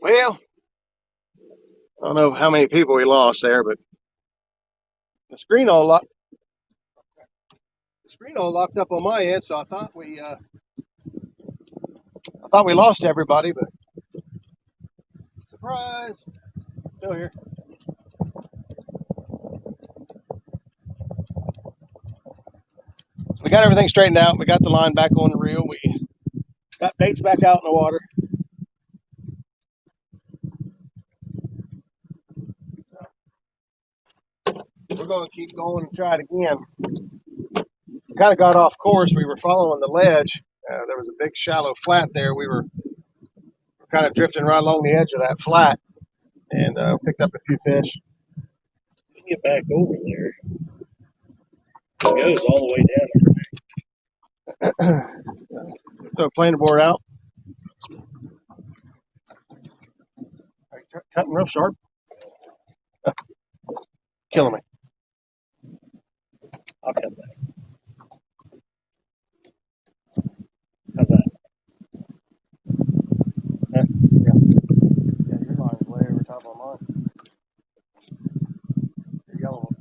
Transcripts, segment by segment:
Well, I don't know how many people we lost there, but the screen all locked. The screen all locked up on my end, so I thought we lost everybody, but surprise, still here. So we got everything straightened out. We got the line back on the reel. We got baits back out in the water. So we're going to keep going and try it again. We kind of got off course. We were following the ledge. There was a big shallow flat there. We were kind of drifting right along the edge of that flat and picked up a few fish. Get back over there. It goes all the way down. So planer board out. Are you cutting real sharp? Killing me. I'll cut that. How's that? Yeah, your line's way over top of mine. Your yellow one.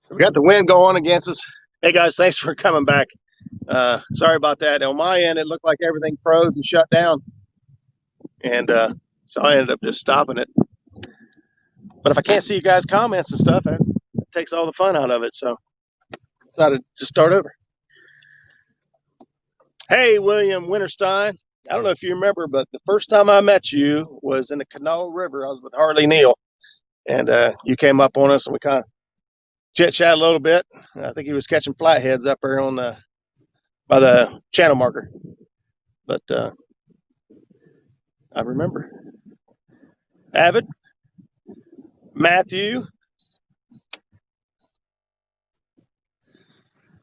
So we got the wind going against us. Hey guys, thanks for coming back. Sorry about that. On my end, it looked like everything froze and shut down. And so I ended up just stopping it. But if I can't see you guys' comments and stuff, it takes all the fun out of it. So I decided to start over. Hey, William Winterstein. I don't know if you remember, but the first time I met you was in the Kanawha River. I was with Harley Neal. And you came up on us and we kind of chit-chat a little bit. I think he was catching flatheads up there on by the channel marker. But I remember. Avid, Matthew.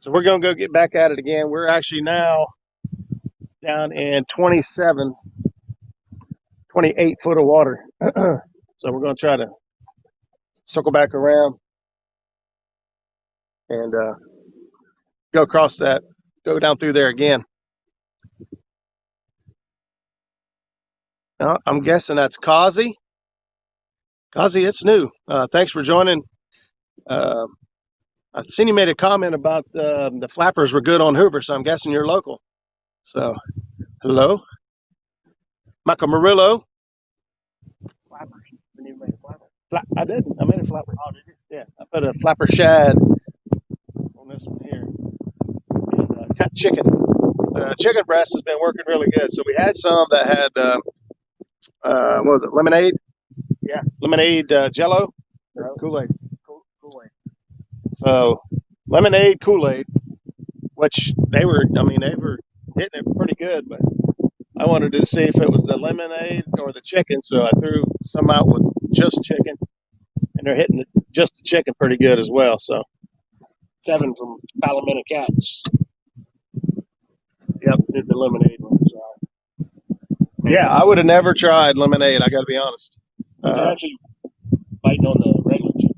So we're going to go get back at it again. We're actually now down in 28 foot of water. So we're going to try to circle back around and go across that, go down through there again. Now, I'm guessing that's Kazi. Kazi, it's new. Thanks for joining. I've seen you made a comment about the flappers were good on Hoover, so I'm guessing you're local. So, hello. Michael Murillo. Flappers. Didn't even make a flapper. I did. I made a flapper. Oh, did you? Yeah, I put a flapper shad on this one here. And cut chicken. The chicken breast has been working really good. So we had some that had, what was it, lemonade? Yeah. Lemonade Jello or Kool-Aid. Kool-Aid. So lemonade, Kool-Aid, which they were hitting it pretty good, but I wanted to see if it was the lemonade or the chicken. So I threw some out with just chicken, and they're hitting just the chicken pretty good as well. So Kevin from Palomino Cats. Yep, did the lemonade one. So. Yeah, I would have never tried lemonade. I got to be honest. They're actually biting on the regular chicken.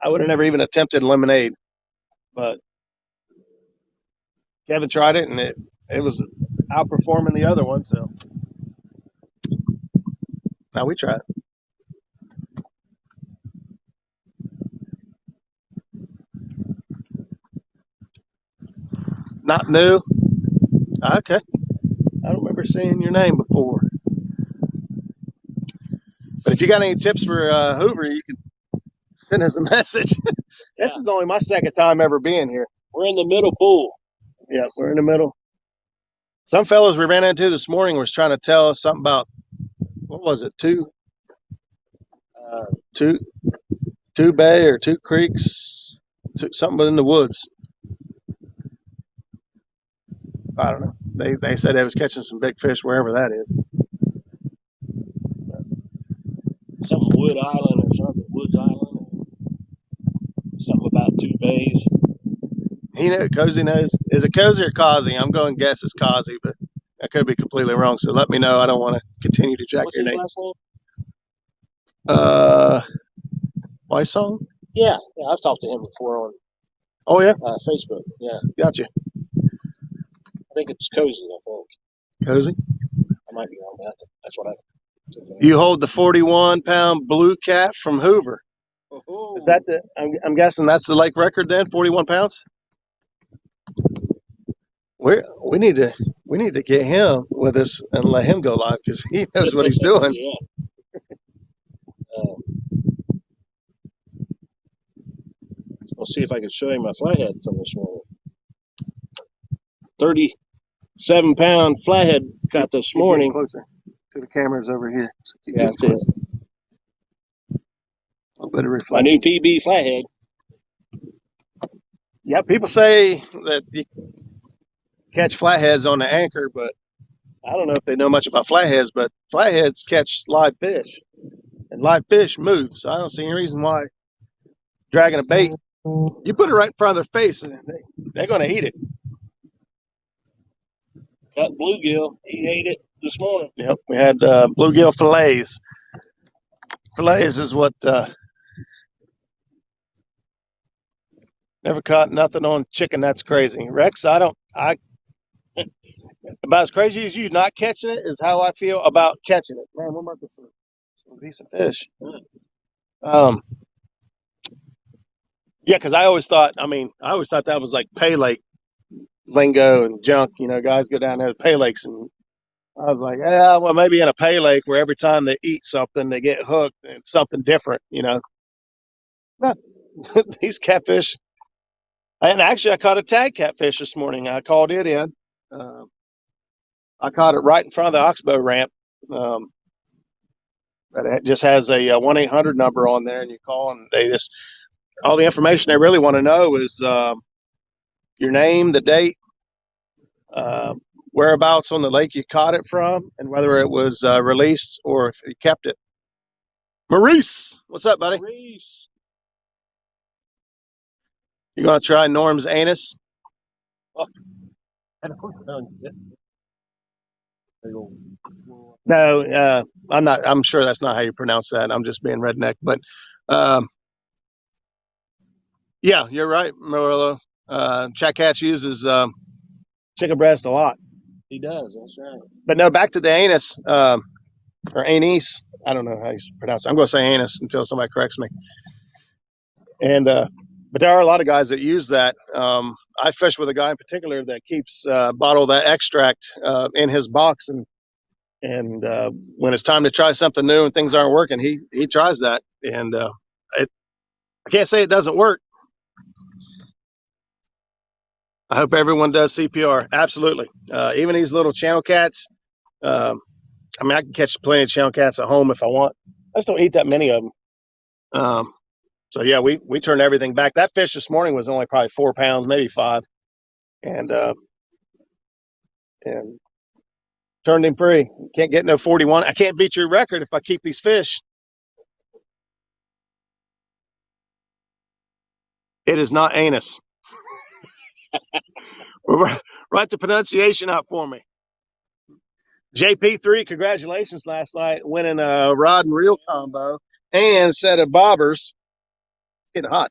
I would have never even attempted lemonade, but Kevin tried it, and it was outperforming the other one. So now we try it. Not new. Okay. I don't remember seeing your name before. But if you got any tips for Hoover, you can send us a message. This is only my second time ever being here. We're in the middle pool. Yeah, we're in the middle. Some fellows we ran into this morning was trying to tell us something about, what was it, two bay or two creeks, something within the woods. I don't know. They said they was catching some big fish wherever that is. Something Wood Island or something. Woods Island. Something about two bays. He knows. Cozy knows. Is it Cozy or Causey? I'm going to guess it's Causey, but I could be completely wrong. So let me know. I don't want to continue to jack What's your his name. last name? White Song? Yeah, I've talked to him before on Oh yeah, Facebook. Yeah, gotcha. I think it's Cozy. I think Cozy. I might be wrong, but that's what I. You hold the 41-pound blue cat from Hoover. Oh, Is that the? I'm guessing that's the lake record then. 41 pounds. We need to get him with us and let him go live because he knows what he's doing. Yeah. I'll see if I can show you my flathead from this morning. 37-pound flathead caught this morning. Closer to the cameras over here. So keep Yeah, getting closer. A little bit of My reflection. new PB flathead. Yeah, people say that you catch flatheads on the anchor, but I don't know if they know much about flatheads, but flatheads catch live fish, and live fish move. So I don't see any reason why dragging a bait, you put it right in front of their face, and they're going to eat it. Got bluegill. He ate it this morning. Yep, we had bluegill fillets. Fillets is what never caught nothing on chicken. That's crazy. Rex, I about as crazy as you not catching it is how I feel about catching it. Man, we'll mark this some decent fish. Yeah, because I always thought that was like pay lake lingo and junk. You know, guys go down there to pay lakes, and I was like, yeah, well, maybe in a pay lake where every time they eat something, they get hooked and something different. You know, these catfish. And actually, I caught a tag catfish this morning. I called it in. Uh, I caught it right in front of the oxbow ramp. Um, but it just has a 1-800 number on there, and you call, and they just all the information they really want to know is your name, the date, uh, whereabouts on the lake you caught it from, and whether it was released or if you kept it. Maurice, what's up, buddy? Maurice. You gonna try Norm's anus? Oh, that don't sound good. No, I'm not. I'm sure that's not how you pronounce that. I'm just being redneck, but um, yeah, you're right, Morello. Jack Hatch uses chicken breast a lot. He does. That's right. But no, back to the anus or anise. I don't know how you pronounce it. I'm going to say anus until somebody corrects me. And but there are a lot of guys that use that. I fish with a guy in particular that keeps bottle of that extract in his box, and when it's time to try something new and things aren't working, he tries that, and I can't say it doesn't work. I hope everyone does CPR. Absolutely. Even these little channel cats. I mean, I can catch plenty of channel cats at home if I want. I just don't eat that many of them. So yeah, we turned everything back. That fish this morning was only probably 4 pounds, maybe 5, and turned him free. Can't get no 41. I can't beat your record if I keep these fish. It is not anus. Write the pronunciation out for me. JP3, congratulations last night, winning a rod and reel combo and a set of bobbers. It's getting hot.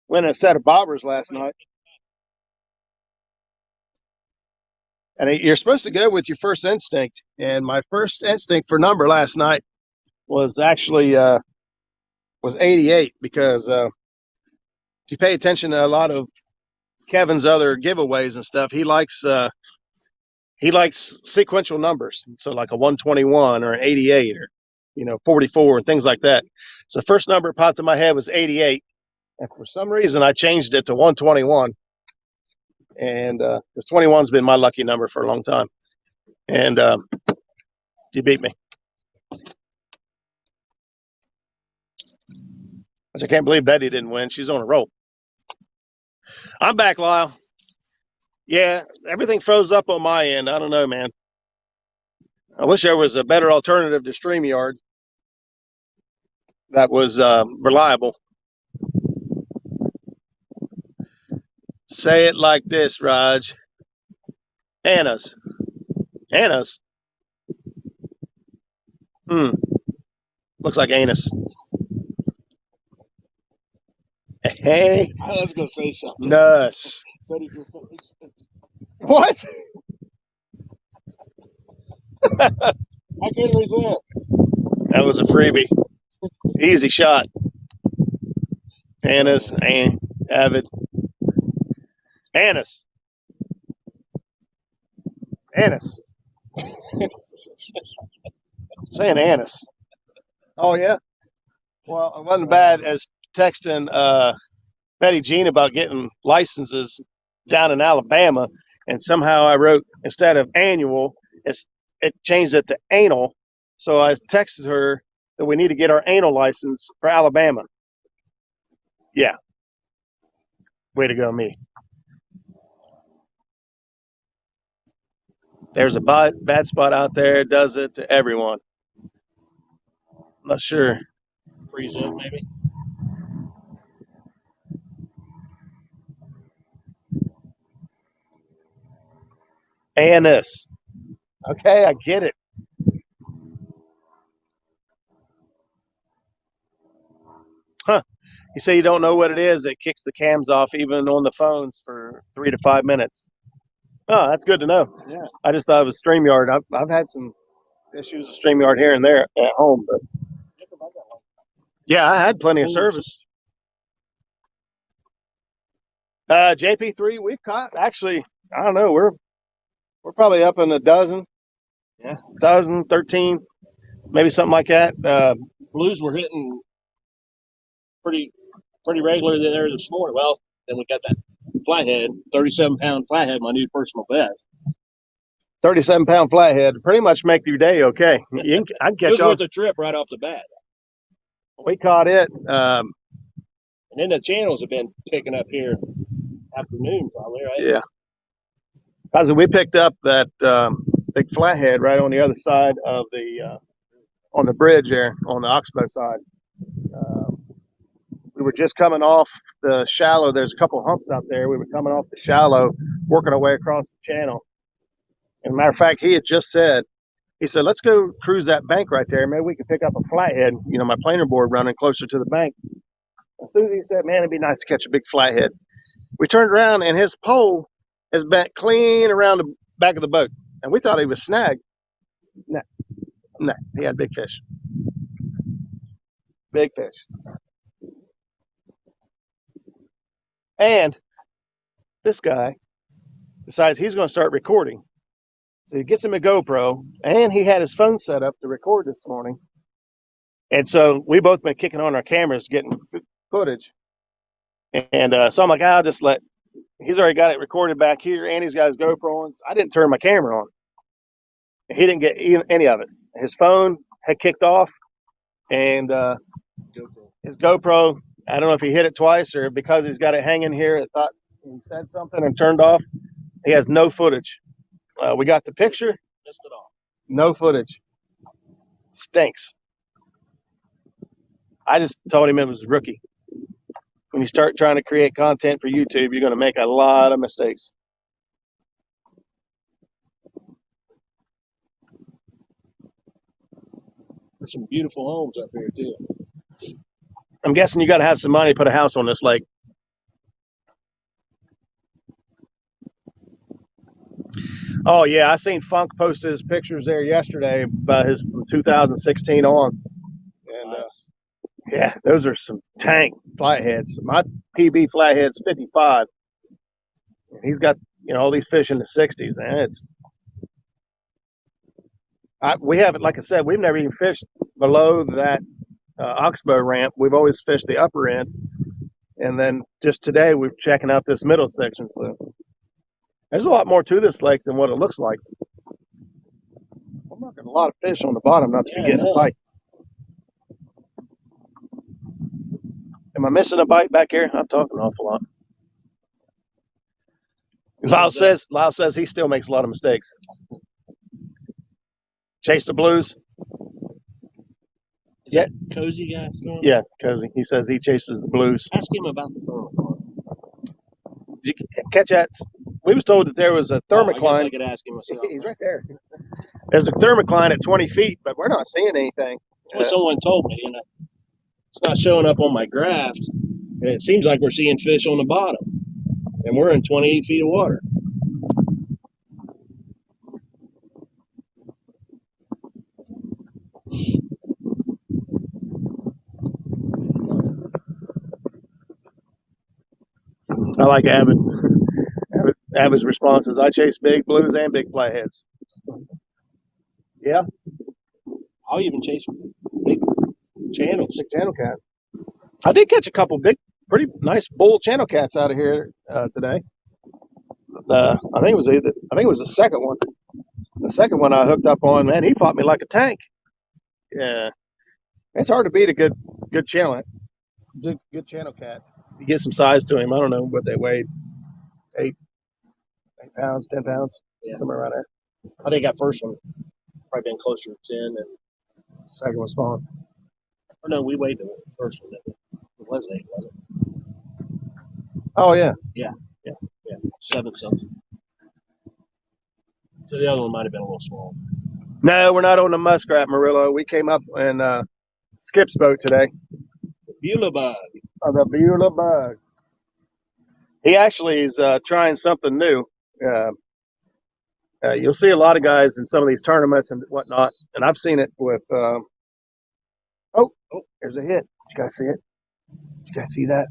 Winning a set of bobbers last night. And you're supposed to go with your first instinct. And my first instinct for number last night was actually was 88 because if you pay attention to a lot of Kevin's other giveaways and stuff, he likes sequential numbers. So like a 121 or an 88 or 44 and things like that. So the first number that popped in my head was 88. And for some reason I changed it to 121. And because 21's been my lucky number for a long time. And he beat me. I can't believe Betty didn't win. She's on a roll. I'm back, Lyle. Yeah, everything froze up on my end. I don't know, man. I wish there was a better alternative to StreamYard that was reliable. Say it like this, Raj. Annas. Annas? Looks like anus. Hey. I was going to say something. Nuss. What? I couldn't resist. That was a freebie. Easy shot. Annas. Avid. Annas. Annas. Saying annas. Oh, yeah? Well, it wasn't bad as texting Betty Jean about getting licenses down in Alabama, and somehow I wrote, instead of annual, it changed it to anal. So I texted her that we need to get our anal license for Alabama. Yeah. Way to go, me. There's a bad spot out there. It does it to everyone. I'm not sure. Freeze up, maybe. Anus. Okay, I get it. Huh. You say you don't know what it is. It kicks the cams off even on the phones for 3 to 5 minutes. Oh, that's good to know. Yeah. I just thought it was StreamYard. I've had some issues with StreamYard here and there at home, but yeah, I had plenty of service. JP3, we've caught actually. I don't know. We're probably up in a dozen. Yeah. 13, maybe something like that. Blues were hitting pretty regular there this morning. Well, then we got that flathead, 37-pound flathead, my new personal best. 37-pound flathead, pretty much make your day okay. I can catch It was off. worth a trip right off the bat. We caught it. And then the channels have been picking up here afternoon, probably, right? Yeah. Because we picked up that big flathead right on the other side of on the bridge there, on the Oxbow side. We were just coming off the shallow. There's a couple humps out there. We were coming off the shallow, working our way across the channel. And matter of fact, he had just said, let's go cruise that bank right there. Maybe we could pick up a flathead, my planer board running closer to the bank. As soon as he said, man, it'd be nice to catch a big flathead. We turned around and his pole is bent clean around the back of the boat. And we thought he was snagged. No, he had big fish. Big fish. And this guy decides he's going to start recording. So he gets him a GoPro, and he had his phone set up to record this morning. And so we both been kicking on our cameras, getting footage. And so I'm like, I'll just he's already got it recorded back here, and he's got his GoPro on. So I didn't turn my camera on. He didn't get any of it. His phone had kicked off, and his GoPro, I don't know if he hit it twice or because he's got it hanging here, it thought he said something and turned off. He has no footage. We got the picture. Missed it all. No footage. Stinks. I just told him it was a rookie. When you start trying to create content for YouTube, you're going to make a lot of mistakes. There's some beautiful homes up here, too. I'm guessing you got to have some money to put a house on this lake. Oh, yeah. I seen Funk post his pictures there yesterday about his from 2016 on. And yeah, those are some tank flatheads. My PB flathead's 55. He's got, all these fish in the 60s. And we haven't, like I said, we've never even fished below that Oxbow ramp. We've always fished the upper end. And then just today, we're checking out this middle section. So there's a lot more to this lake than what it looks like. I'm knocking a lot of fish on the bottom not to be getting a bite. Am I missing a bite back here? I'm talking an awful lot. Lyle says he still makes a lot of mistakes. Chase the blues. Yeah, Cozy guy still? Yeah, Cozy. He says he chases the blues. Ask him about the thermal. Did you catch that? We was told that there was a I guess thermocline. I could ask him myself. He's right there. There's a thermocline at 20 feet, but we're not seeing anything. That's what someone told me, and it's not showing up on my graph. And it seems like we're seeing fish on the bottom, and we're in 28 feet of water. I like Avid's responses. I chase big blues and big flatheads. Yeah, I'll even chase big channels. big channel cat. I did catch a couple big, pretty nice bull channel cats out of here today. I think it was the second one. The second one I hooked up on, man, he fought me like a tank. Yeah, it's hard to beat a good channel, good channel cat. You get some size to him. I don't know what they weighed, 8 pounds, 10 pounds, somewhere around there. I think that first one probably been closer to 10, and second was smaller. Oh no, we weighed the first one. It was 8, wasn't it? Oh yeah. 7 something. So the other one might have been a little small. No, we're not on the muskrat, Murillo. We came up in Skip's boat today. Beulah bug. Oh, the Beulah bug. He actually is trying something new. You'll see a lot of guys in some of these tournaments and whatnot, and I've seen it with. Oh, there's a hit. You guys see it? You guys see that?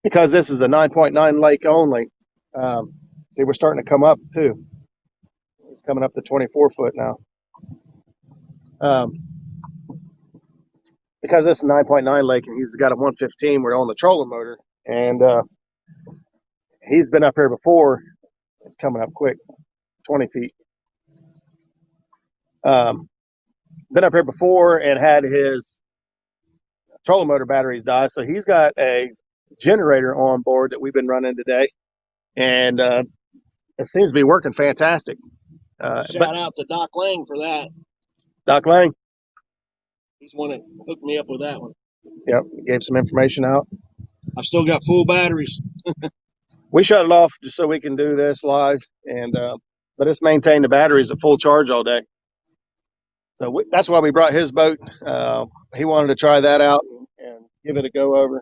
Because this is a 9.9 lake only. See, we're starting to come up too. It's coming up to 24 foot now. Because this is a 9.9 lake and he's got a 115, we're on the trolling motor, and he's been up here before. It's coming up quick, 20 feet. Been up here before and had his trolling motor batteries die, so he's got a generator on board that we've been running today, and it seems to be working fantastic. Shout out to Doc Lang for that. Doc Lang? He's the one that hooked me up with that one. Yep, gave some information out. I've still got full batteries. We shut it off just so we can do this live, and but it's maintained the batteries at full charge all day. So that's why we brought his boat. He wanted to try that out and give it a go over.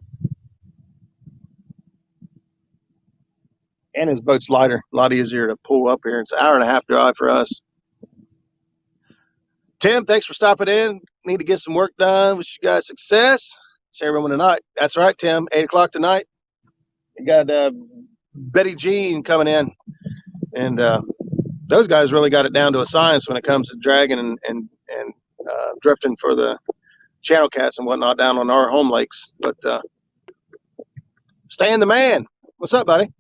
And his boat's lighter, a lot easier to pull up here. It's an hour and a half drive for us. Tim, thanks for stopping in. Need to get some work done. Wish you guys success. See everyone tonight. That's right, Tim. 8 o'clock tonight. You got Betty Jean coming in. And those guys really got it down to a science when it comes to dragging and drifting for the channel cats and whatnot down on our home lakes. But Stan the man. What's up, buddy?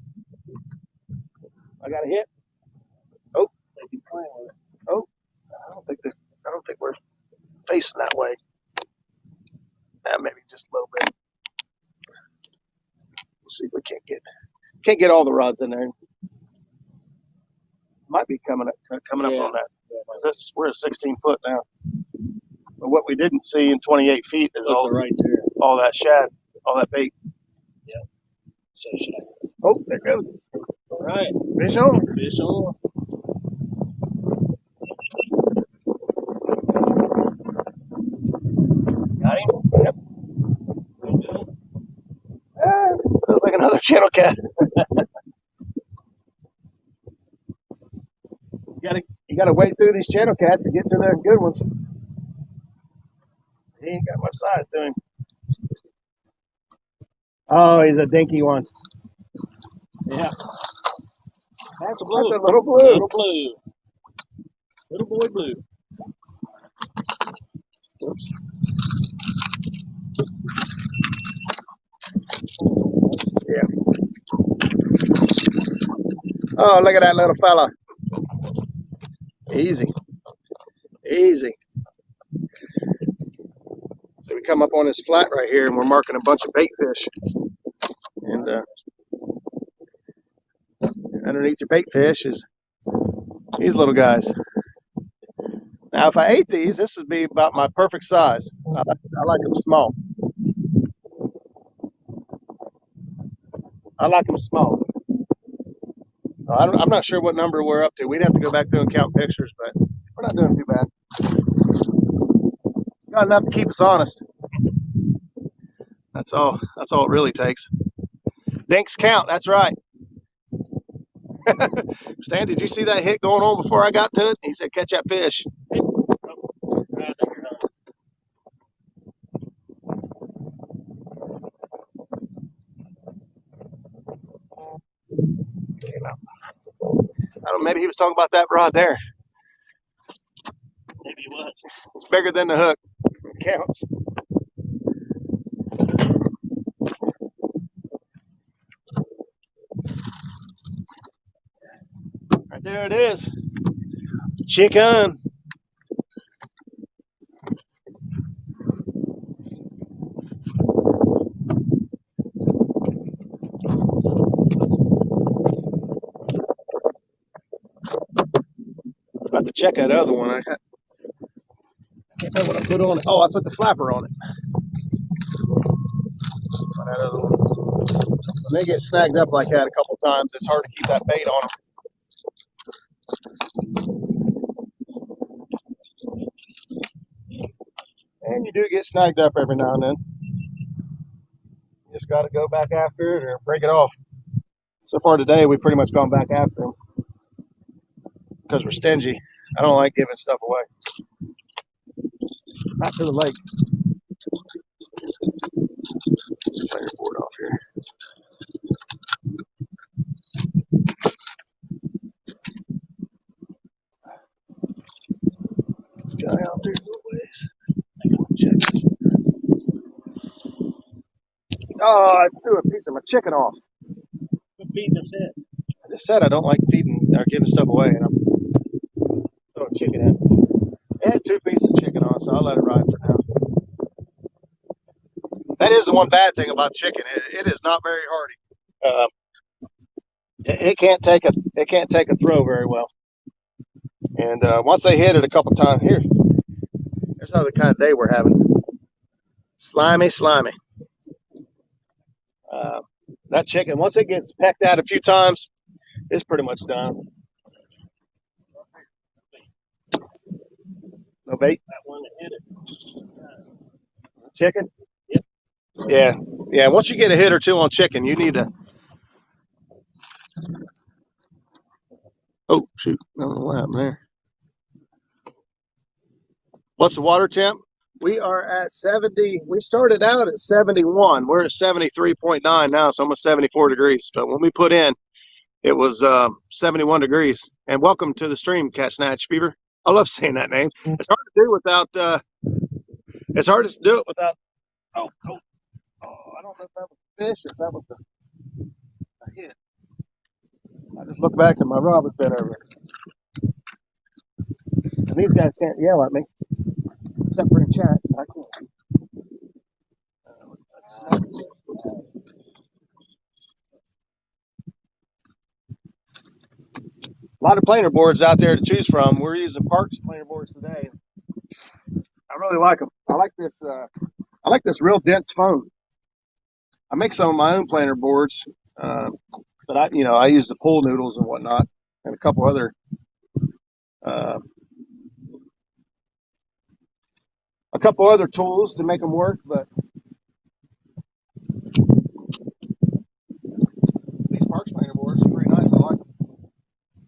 I got a hit. Oh, oh, I don't think we're facing that way. Maybe just a little bit. We'll see if we can't get all the rods in there. Might be coming up on that. Because we're at 16 foot now. But what we didn't see in 28 feet is all that shad, all that bait. Yeah. So shad. Oh, there goes. All right. Fish on. Fish on. Got him? Yep. Looks like another channel cat. You gotta wait through these channel cats to get to the good ones. He ain't got much size to him. Oh, he's a dinky one. Yeah. That's a blue. That's a little blue. Little blue. Little boy blue. Oops. Yeah. Oh, look at that little fella. Easy. Easy. So we come up on this flat right here and we're marking a bunch of bait fish. And underneath your bait fish is these little guys. Now, if I ate these, this would be about my perfect size. I like them small. I like them small. I'm not sure what number we're up to. We'd have to go back through and count pictures, but we're not doing too bad. Got enough to keep us honest. That's all. That's all it really takes. Dinks count. That's right. Stan, did you see that hit going on before I got to it? He said, "Catch that fish." I don't know, maybe he was talking about that rod there. Maybe he was. It's bigger than the hook. It counts. Right there it is. Chicken. About to check that other one. I can't remember what I put on it. Oh, I put the flapper on it. That other one. When they get snagged up like that a couple times, it's hard to keep that bait on them. And you do get snagged up every now and then. You just got to go back after it or break it off. So far today, we've pretty much gone back after them because we're stingy. I don't like giving stuff away. Not to the lake. Turn your board off here. This guy out there a little ways. I gotta check this. Oh, I threw a piece of my chicken off. Quit feeding them shit. I just said I don't like feeding or giving stuff away, and I'm throwing chicken in. It had 2 pieces of chicken on, so I'll let it ride for now. That is the one bad thing about chicken. It is not very hardy. It can't take a throw very well. And once they hit it a couple times, here's another kind of day we're having. Slimy. That chicken, once it gets pecked out a few times, it's pretty much done. No bait? That one that hit it. Chicken? Yep. Yeah. Once you get a hit or two on chicken, you need to. Oh, shoot. I don't know what happened there. What's the water temp? We are at 70. We started out at 71. We're at 73.9 now. It's almost 74 degrees. But when we put in, it was 71 degrees. And welcome to the stream, Cat Snatch Fever. I love saying that name. It's hard to do without. It's hard to do it without. Oh, I don't know if that was a fish or if that was a hit. I just look back and my rod was bent over. And these guys can't yell at me, except for in chat, so I can't. A lot of planer boards out there to choose from. We're using Parks planer boards today. I really like them. I like this real dense foam. I make some of my own planer boards, but I use the pool noodles and whatnot, and a couple other tools to make them work. But these Parks planer boards are pretty nice. I like them.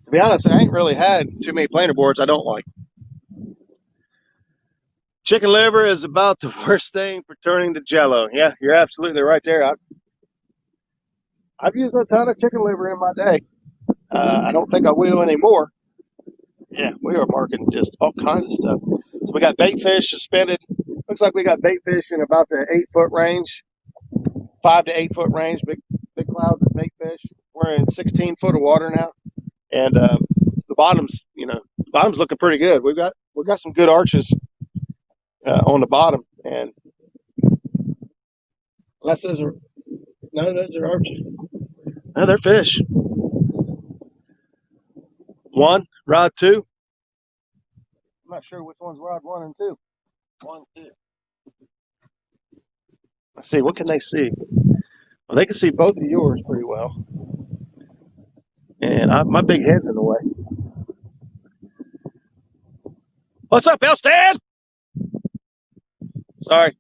To be honest, I ain't really had too many planer boards I don't like. Chicken liver is about the worst thing for turning to jello. Yeah, you're absolutely right there. I've used a ton of chicken liver in my day. I don't think I will anymore. Yeah, we are marking just all kinds of stuff. So we got bait fish suspended. Looks like we got bait fish in about the 8-foot range, 5 to 8 foot range. Big clouds of bait fish. We're in 16 foot of water now, and the bottom's looking pretty good. We've got some good arches on the bottom, and unless those are arches. No, they're fish. One, rod 2. I'm not sure which one's rod 1 and 2. 1, 2. Let's see, what can they see? Well, they can see both of yours pretty well. well. And my big head's in the way. What's up, Elstan? Sorry.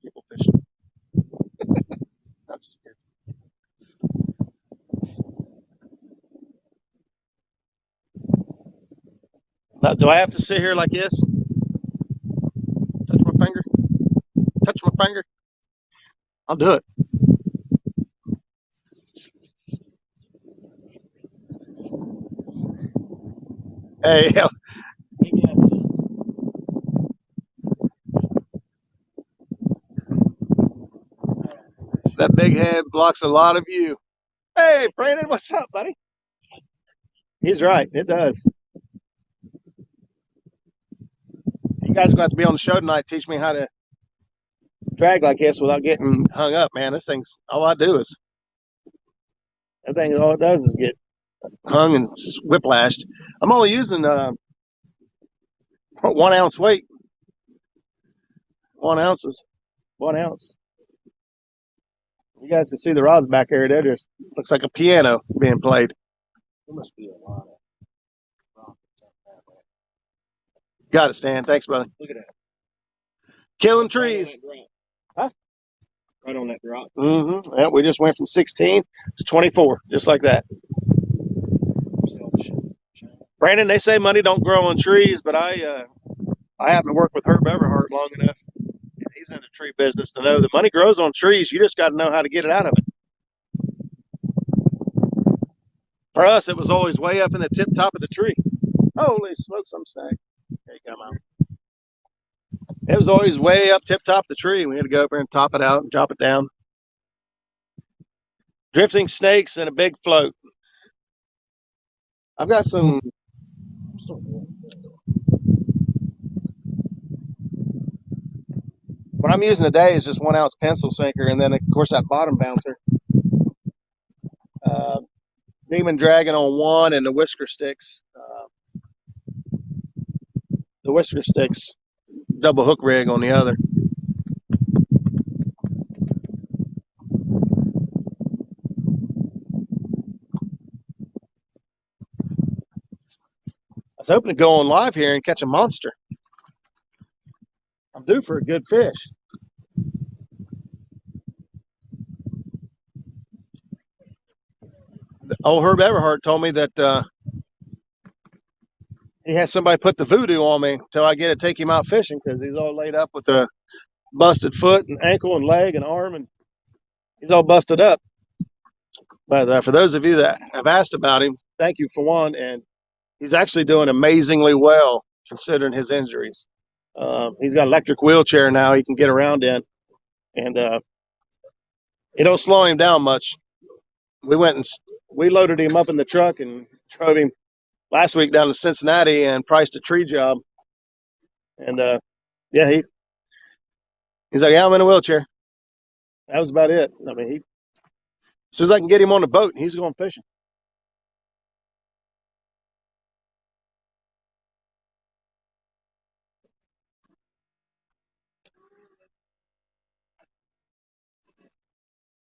People fishing. I'm just kidding. Now, do I have to sit here like this? Touch my finger? Touch my finger? I'll do it. Hey, that big head blocks a lot of view. Hey, Brandon, what's up, buddy? He's right. It does. So you guys are going to have to be on the show tonight. Teach me how to drag like this without getting hung up, man. This thing's all I do is that thing. All it does is get hung and whiplashed. I'm only using 1 ounce weight. 1 ounces. 1 ounce. You guys can see the rods back there. There just looks like a piano being played. There must be a lot of. Got it, Stan. Thanks, brother. Look at that. Killing trees. Huh? Right on that drop. Mm-hmm. Yeah, we just went from 16 to 24, just like that. Brandon, they say money don't grow on trees, but I happen to work with Herb Everhart long enough, and he's in the tree business to know that money grows on trees. You just got to know how to get it out of it. For us, it was always way up in the tip top of the tree. Holy smokes, I'm snagged. There you come out. It was always way up tip top of the tree. We had to go up there and top it out and drop it down. Drifting snakes and a big float. I've got some. What I'm using today is just 1 ounce pencil sinker, and then of course that bottom bouncer. Demon Dragon on one, and the whisker sticks. The whisker sticks double hook rig on the other. I was hoping to go on live here and catch a monster. I'm due for a good fish. Old Herb Everhart told me that he had somebody put the voodoo on me until I get to take him out fishing because he's all laid up with a busted foot and ankle and leg and arm, and he's all busted up. But for those of you that have asked about him, thank you for one. And he's actually doing amazingly well considering his injuries. He's got an electric wheelchair now he can get around in, and it don't slow him down much. We went and we loaded him up in the truck and drove him last week down to Cincinnati and priced a tree job. And yeah, he's like, yeah, I'm in a wheelchair. That was about it. I mean, as soon as I can get him on the boat, he's going fishing.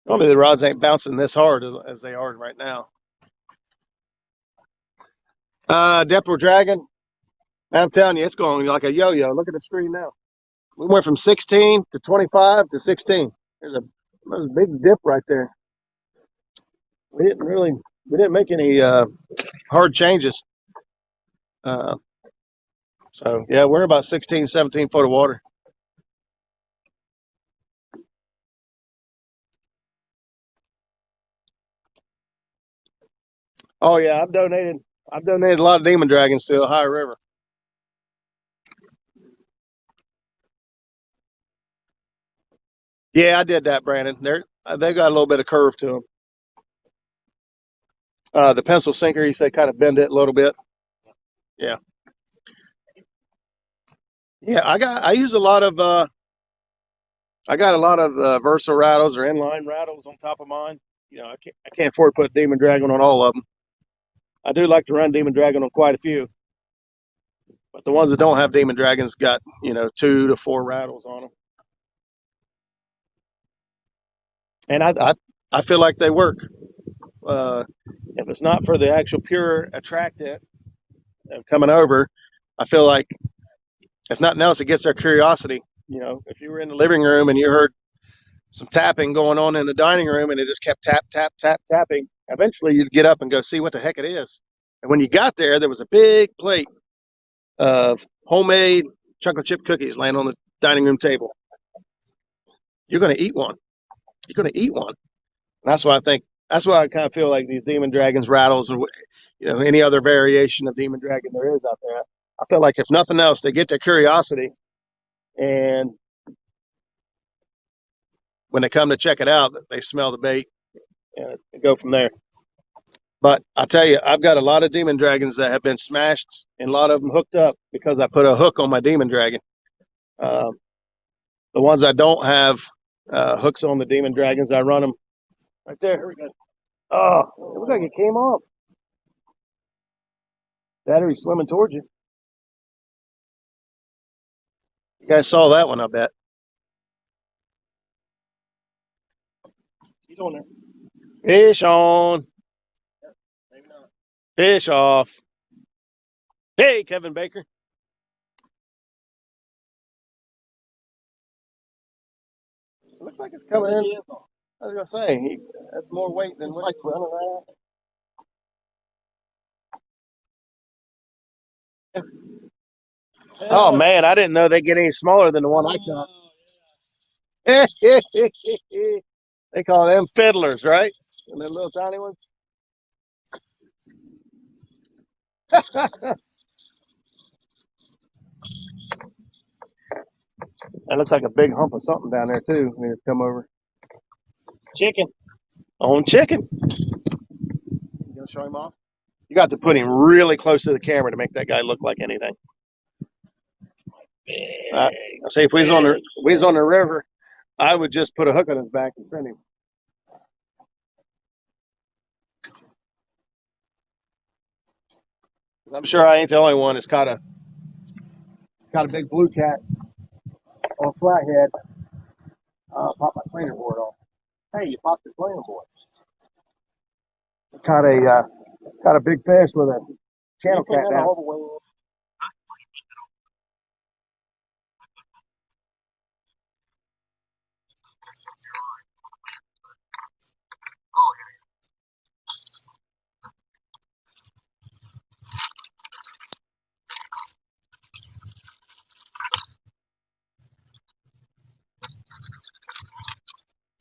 Only the rods ain't bouncing this hard as they are right now. Depth we're dragging. I'm telling you, it's going like a yo-yo. Look at the screen now. We went from 16 to 25 to 16. There's a big dip right there. We didn't make any hard changes. So yeah, we're about 16, 17 foot of water. Oh yeah, I've donated a lot of demon dragons to Ohio River. Yeah, I did that, Brandon. They got a little bit of curve to them. The pencil sinker, you say, kind of bend it a little bit. Yeah. Yeah, I use a lot of I got a lot of Versa rattles or inline rattles on top of mine. You know, I can't afford to put Demon Dragon on all of them. I do like to run Demon Dragon on quite a few, but the ones that don't have Demon Dragons got 2 to 4 rattles on them. And I feel like they work. Uh, if it's not for the actual pure attractant of coming over, I feel like if nothing else, it gets their curiosity. You know, if you were in the living room and you heard some tapping going on in the dining room and it just kept tap, tap, tap, tapping, eventually you'd get up and go see what the heck it is. And when you got there, there was a big plate of homemade chocolate chip cookies laying on the dining room table. You're going to eat one. You're going to eat one. And that's why I think, that's why I kind of feel like these demon dragons, rattles, or any other variation of demon dragon there is out there. I feel like if nothing else, they get their curiosity, and when they come to check it out, they smell the bait and go from there. But I tell you, I've got a lot of demon dragons that have been smashed and a lot of them hooked up because I put a hook on my demon dragon. Uh, the ones I don't have hooks on the demon dragons, I run them right there. Here we go. Oh, it looks like it came off. Battery swimming towards you. You guys saw that one, I bet. He's on there. Fish on. Maybe not. Fish off. Hey, Kevin Baker. It looks like it's coming in. I was gonna say that's more weight than what it's running right at. Oh man, I didn't know they get any smaller than the one I caught. They call them fiddlers, right? And the little tiny ones. That looks like a big hump of something down there too. When you come over. Chicken. On chicken. You gonna show him off? You got to put him really close to the camera to make that guy look like anything. I say if we was on the river, I would just put a hook on his back and send him. I'm sure I ain't the only one that's caught a big blue cat on a flathead. Pop my cleaner board off. Hey, you popped the cleaner board. Caught a big fish with a channel cat down.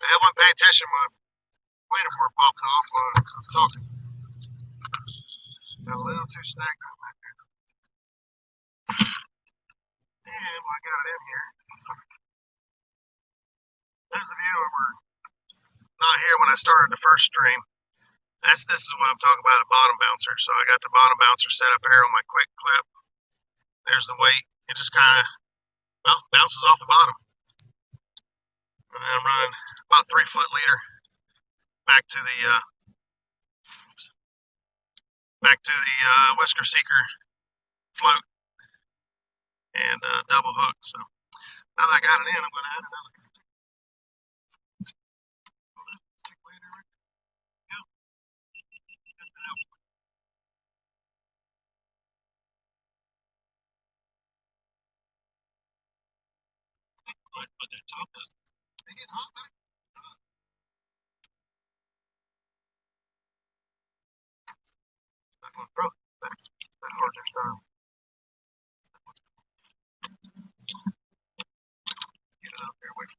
I wasn't paying attention when my cleaner board popped off while I was talking. Got a little too snagged on that. And I got it in here. There's the view over not here when I started the first stream. This is what I'm talking about, a bottom bouncer. So I got the bottom bouncer set up here on my quick clip. There's the weight. It just kind of bounces off the bottom. And then I'm running about 3 foot leader back to the whisker seeker float and double hook. So now that I got it in, I'm going to add another. But that top is they get hot back. Not going to throw it that hard this time. Get it out there. Wait.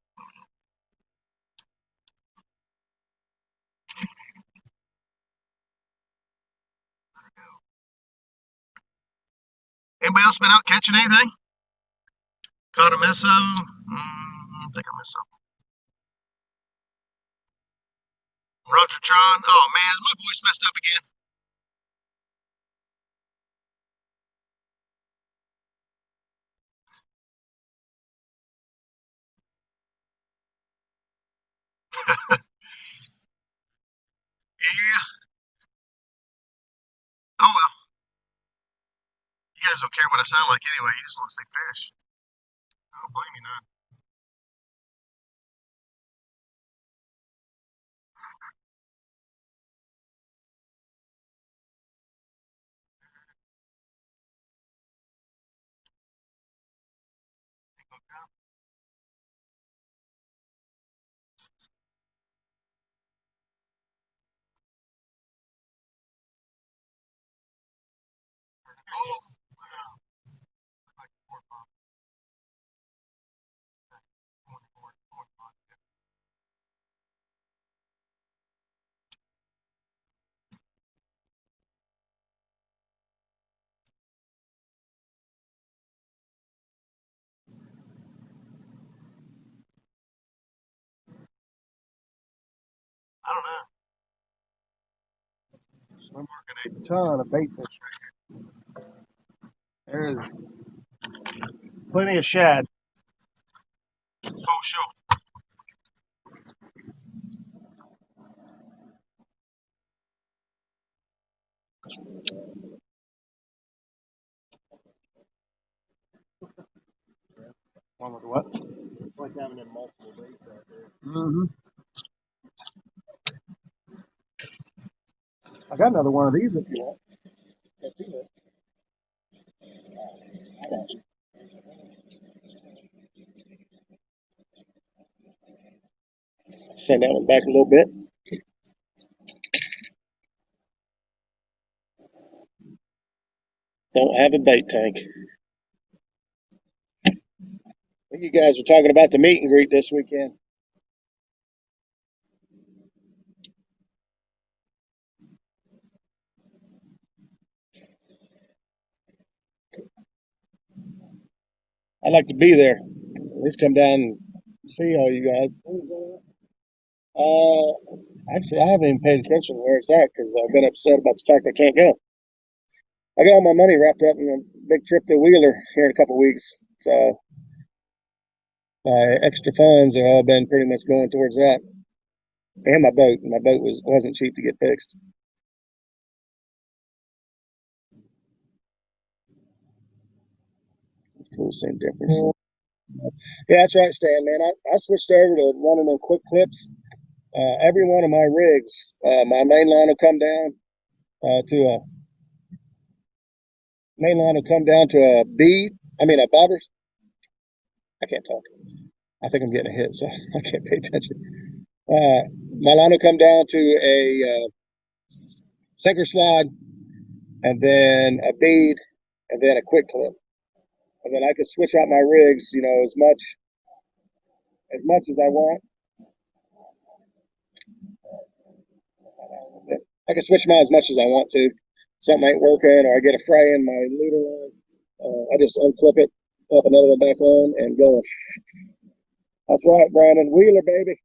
Anybody else been out catching anything? Caught a miss of? I think I missed something. Rogertron. Oh man, my voice messed up again. Yeah. Oh well. You guys don't care what I sound like anyway. You just want to say fish. I don't blame you none. I don't know. I'm working a ton of bait fish. There is plenty of shad. Oh, sure. One with what? It's like having them multiple baits out there. Mm-hmm. I got another one of these if you want. Send that one back a little bit. Don't have a bait tank. I think you guys were talking about the meet and greet this weekend. I'd like to be there. At least come down and see all you guys. Actually, I haven't even paid attention to where it's at because I've been upset about the fact I can't go. I got all my money wrapped up in a big trip to Wheeler here in a couple of weeks. So my extra funds have all been pretty much going towards that. And my boat. My boat wasn't cheap to get fixed. It's cool, same difference. Yeah, that's right, Stan, man. I switched over to running on quick clips. Every one of my rigs, my main line will come down to a a bead. I mean a bobber. I can't talk. I think I'm getting a hit, so I can't pay attention. My line will come down to a sinker slide, and then a bead, and then a quick clip, and then I can switch out my rigs, as much as I want. I can switch them out as much as I want to. Something ain't working, or I get a fray in my leader line. I just unclip it, pop another one back on, and go. That's right, Brandon. Wheeler, baby.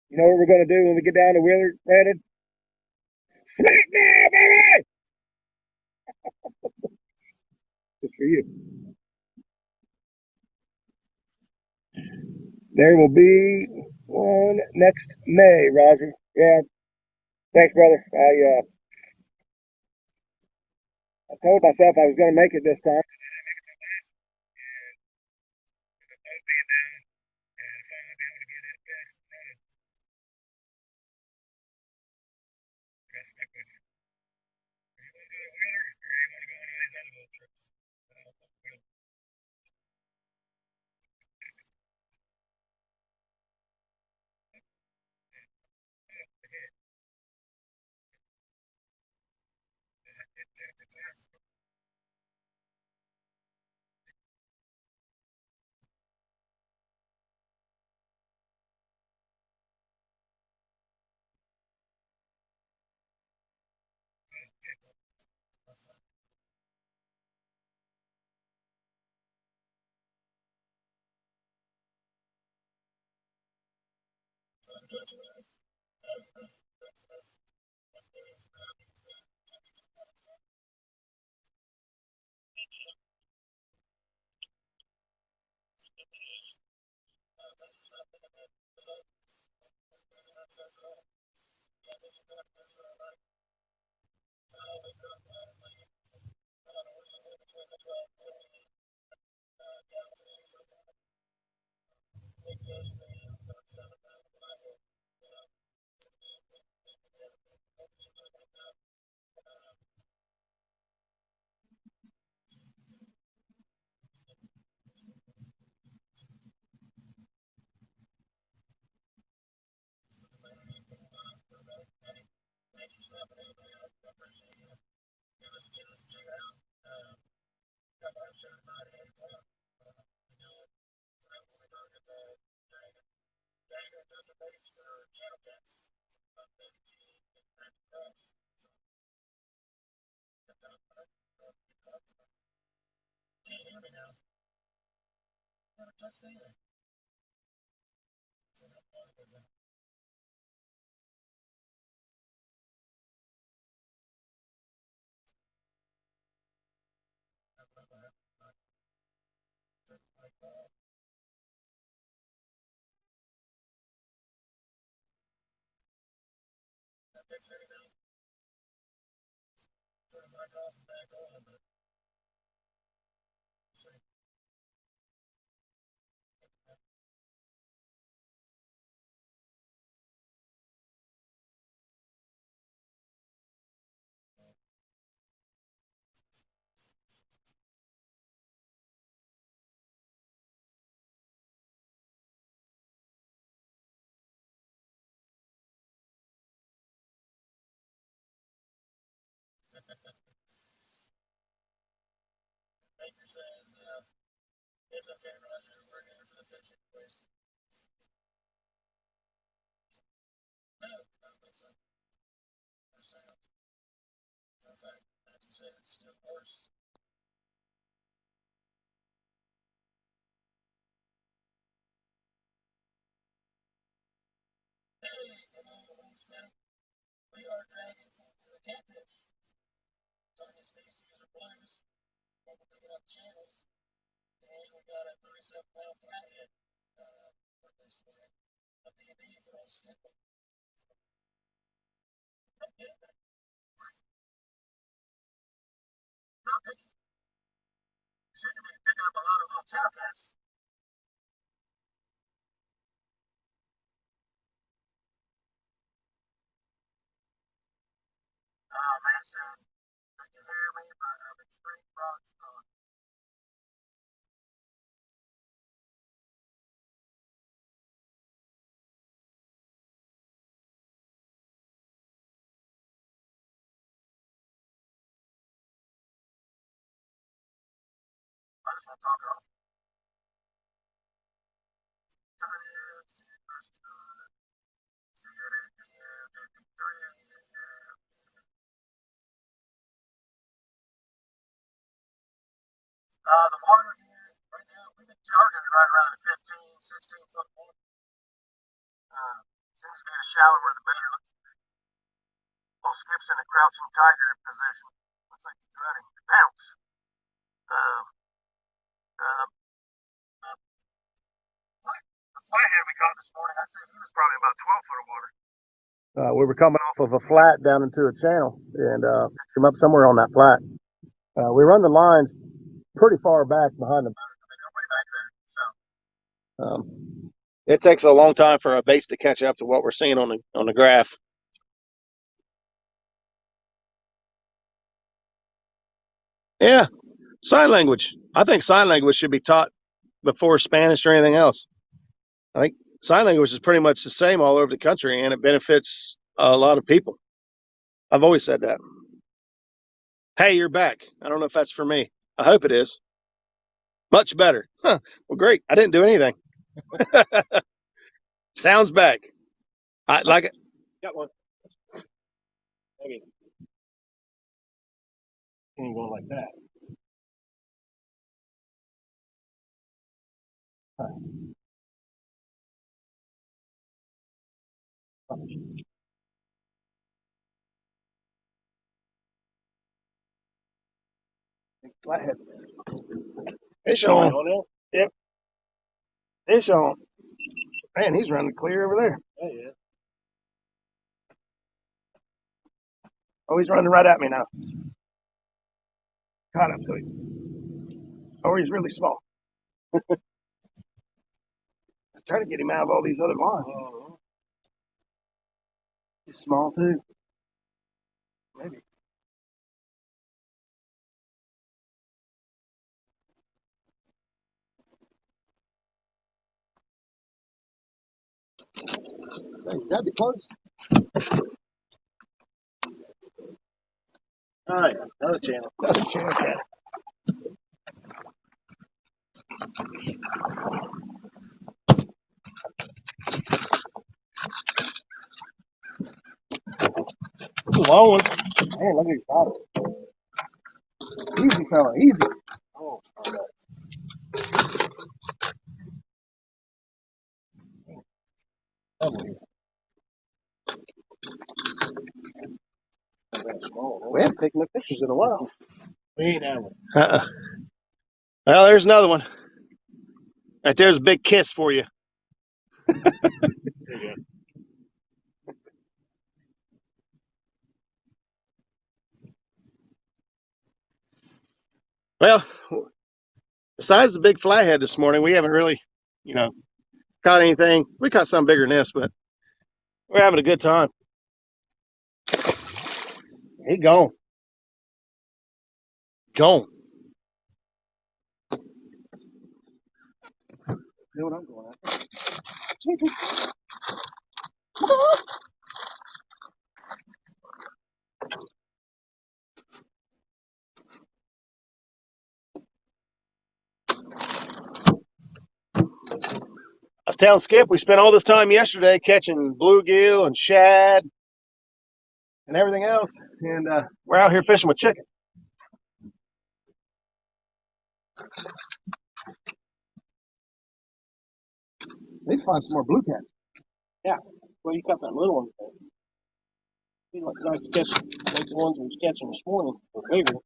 You know what we're going to do when we get down to Wheeler, Brandon? Smack now, baby! Just for you. There will be one next May, Roger. Yeah. Thanks, brother. I told myself I was going to make it this time. We were coming off of a flat down into a channel and picked him up somewhere on that flat. We run the lines pretty far back behind the it takes a long time for a base to catch up to what we're seeing on the graph. Yeah, sign language. I think sign language should be taught before Spanish or anything else. I think sign language is pretty much the same all over the country, and it benefits a lot of people. I've always said that. Hey, you're back. I don't know if that's for me. I hope it is. Much better. Huh. Well, great. I didn't do anything. Sounds back. I like it. Got one. Maybe. Ain't going like that. Flathead. Fish on. Yep. Fish on. Man, he's running clear over there. Oh, yeah. Oh, he's running right at me now. Caught up to him. Oh, he's really small. Let's try to get him out of all these other lines. He's small too. Maybe. That'd be close. All right, another channel. Another channel cat. It's a long one. Man, look at his bottom. Easy, fella, easy. Oh, We haven't taken the pictures in a while. We ain't having one. Well, there's another one. Right there's a big kiss for you. There you go. Well, besides the big flathead this morning, we haven't really, caught anything. We caught something bigger than this, but we're having a good time. He gone. Gone. You know what I'm going after? I was telling Skip, we spent all this time yesterday catching bluegill and shad and everything else, and we're out here fishing with chicken. Need to find some more blue cats. Yeah. Well, you caught that little one. You like to catch like the ones we was catching this morning. They're bigger.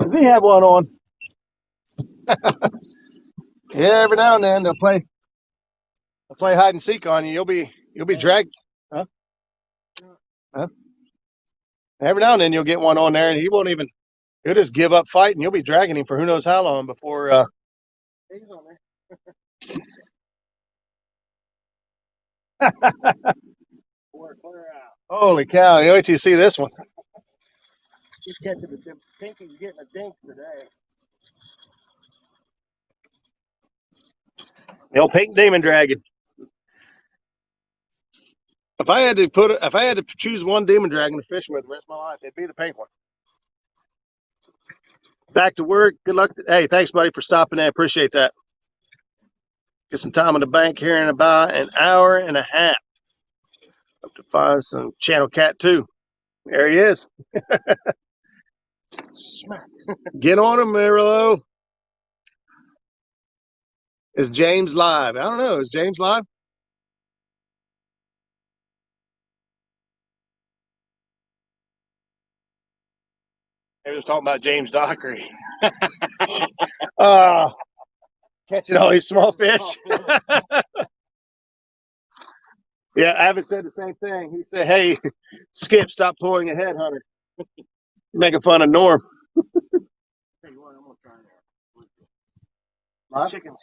Does he have one on? Yeah, every now and then they'll play hide and seek on you. You'll be dragged. Huh? Huh? Every now and then you'll get one on there, and he'll just give up fighting. You'll be dragging him for who knows how long before. He's on there. Clear out. Holy cow! You wait till you see this one. He's catching the Pinky's getting a dink today. The old pink demon dragon. If I had to choose one demon dragon to fish with the rest of my life, it'd be the pink one. Back to work. Good luck. Hey, thanks, buddy, for stopping in. Appreciate that. Get some time on the bank here in about an hour and a half. Hope to find some channel cat too. There he is. Smack. Get on him, Marillo. Is James live? I don't know. Is James live? They were talking about James Dockery. Catching all these small fish. Yeah, Abbott said the same thing. He said, "Hey, Skip, stop pulling a headhunter." Making fun of Norm. Tell you what, I'm gonna try that. Huh? Chickens.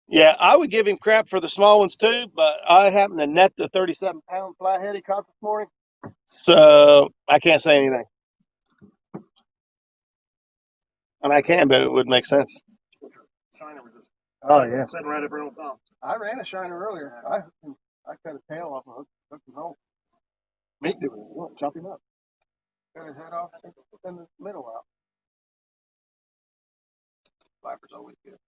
Yeah, I would give him crap for the small ones too, but I happen to net the 37-pound flathead he caught this morning, so I can't say anything. I mean, I can, but it would make sense. Shiner was just Yeah. sitting right up here on top. I ran a shiner earlier. I cut his tail off and hooked him home. Meat do it. Look, chop him up. Cut his head off in the middle out. Flapper's always good.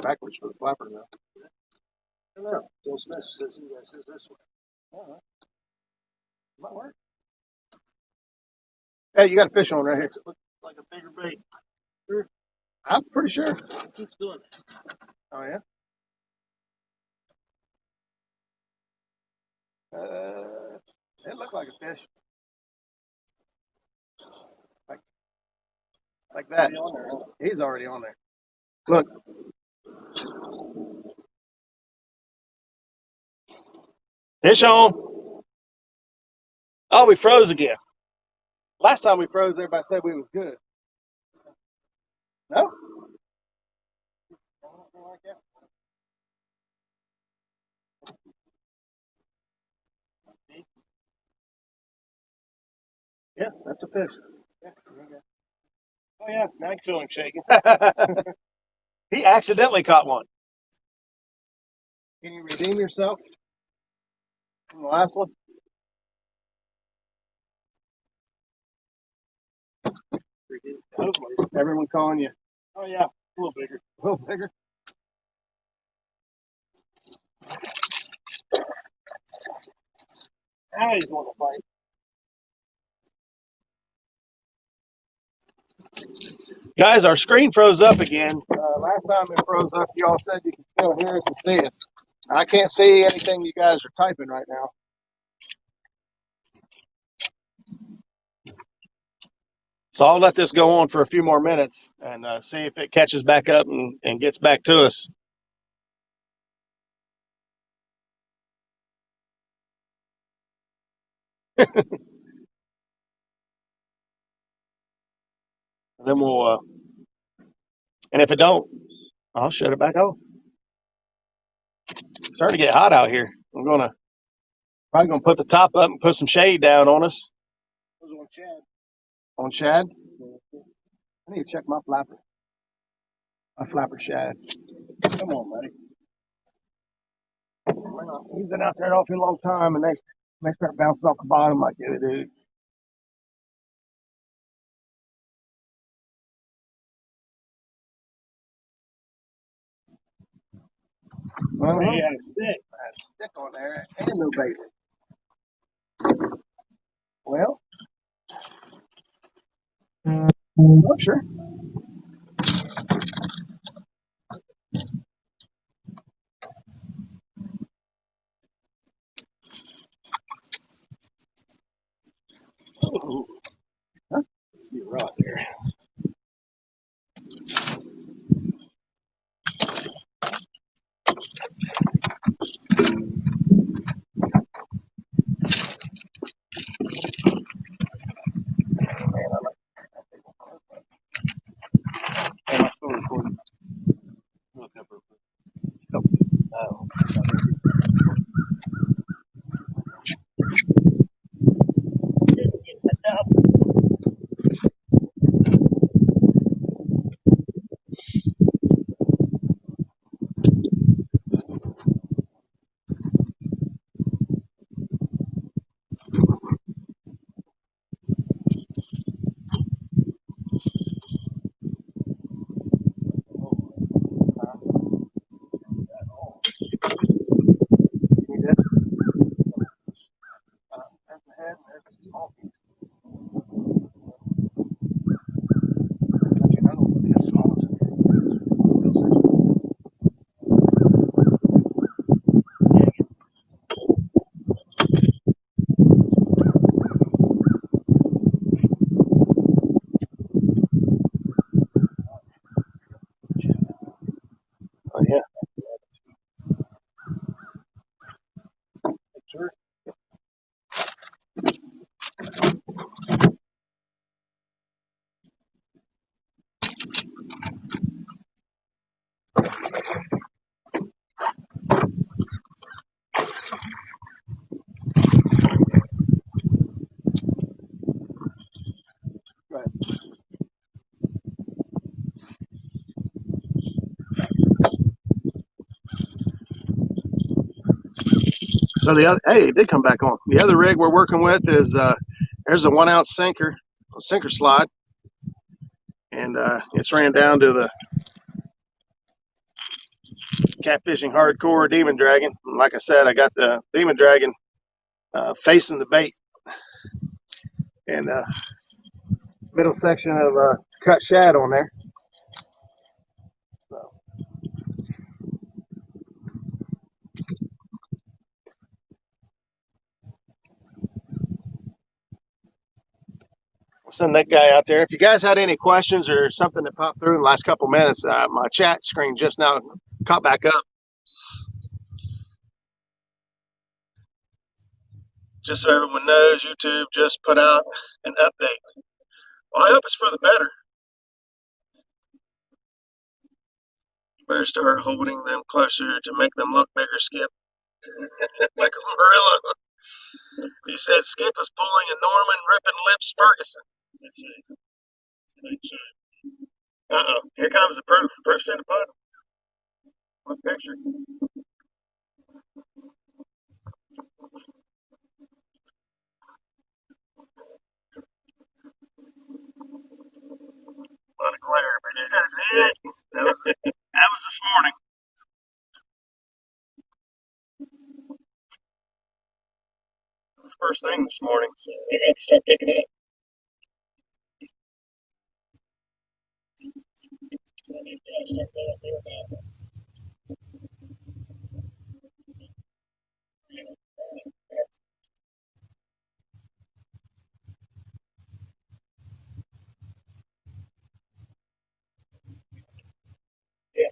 Backwards for the flapper though. I don't know. Bill Smith says this way. All right. Might work. Hey, you got a fish on right here. It looks like a bigger bait. I'm pretty sure. It keeps doing it. Oh yeah. It looked like a fish. Like that. He's already on there. Look. Fish on. Oh, we froze again. Last time we froze, everybody said we was good. No? Yeah, that's a fish. Oh yeah, now I feel him shaking. He accidentally caught one. Can you redeem yourself from the last one? Hopefully. Everyone calling you Oh yeah, a little bigger. a little bigger. Now he's going to fight. Guys, our screen froze up again. Last time it froze up, you all said you could still hear us and see us. I can't see anything you guys are typing right now. So I'll let this go on for a few more minutes and see if it catches back up and gets back to us. And then we'll, and if it don't, I'll shut it back off. It's starting to get hot out here. I'm probably gonna put the top up and put some shade down on us. On Chad. On shad? I need to check my flapper. My flapper shad. Come on, buddy. He's been out there an awfully long time, and they start bouncing off the bottom like, dude. He had a stick. I had a stick on there and no bait. Well, oh, sure. Ooh. Huh? Let's see a rod there. And I'm still recording. Look up real quick. Oh. Need this? There's the head, and there's the small piece. Let you know the small ones. Oh, yeah. Sure. Right. So the other, hey, it did come back on. The other rig we're working with is there's a 1 ounce sinker, a sinker slide, and it's ran down to the catfishing hardcore demon dragon. And like I said, I got the demon dragon facing the bait, and middle section of cut shad on there. So we'll send that guy out there. If you guys had any questions or something that popped through in the last couple minutes, my chat screen just now caught back up. Just so everyone knows, YouTube just put out an update. Well, I hope it's for the better. You better start holding them closer to make them look bigger, Skip. Like a gorilla. He said Skip is pulling a Norman Ripping Lips Ferguson. Let's see. Here comes the proof. Proof's in the pudding. What picture? was it. That was this morning. First thing this morning. I got to start picking up. Yeah.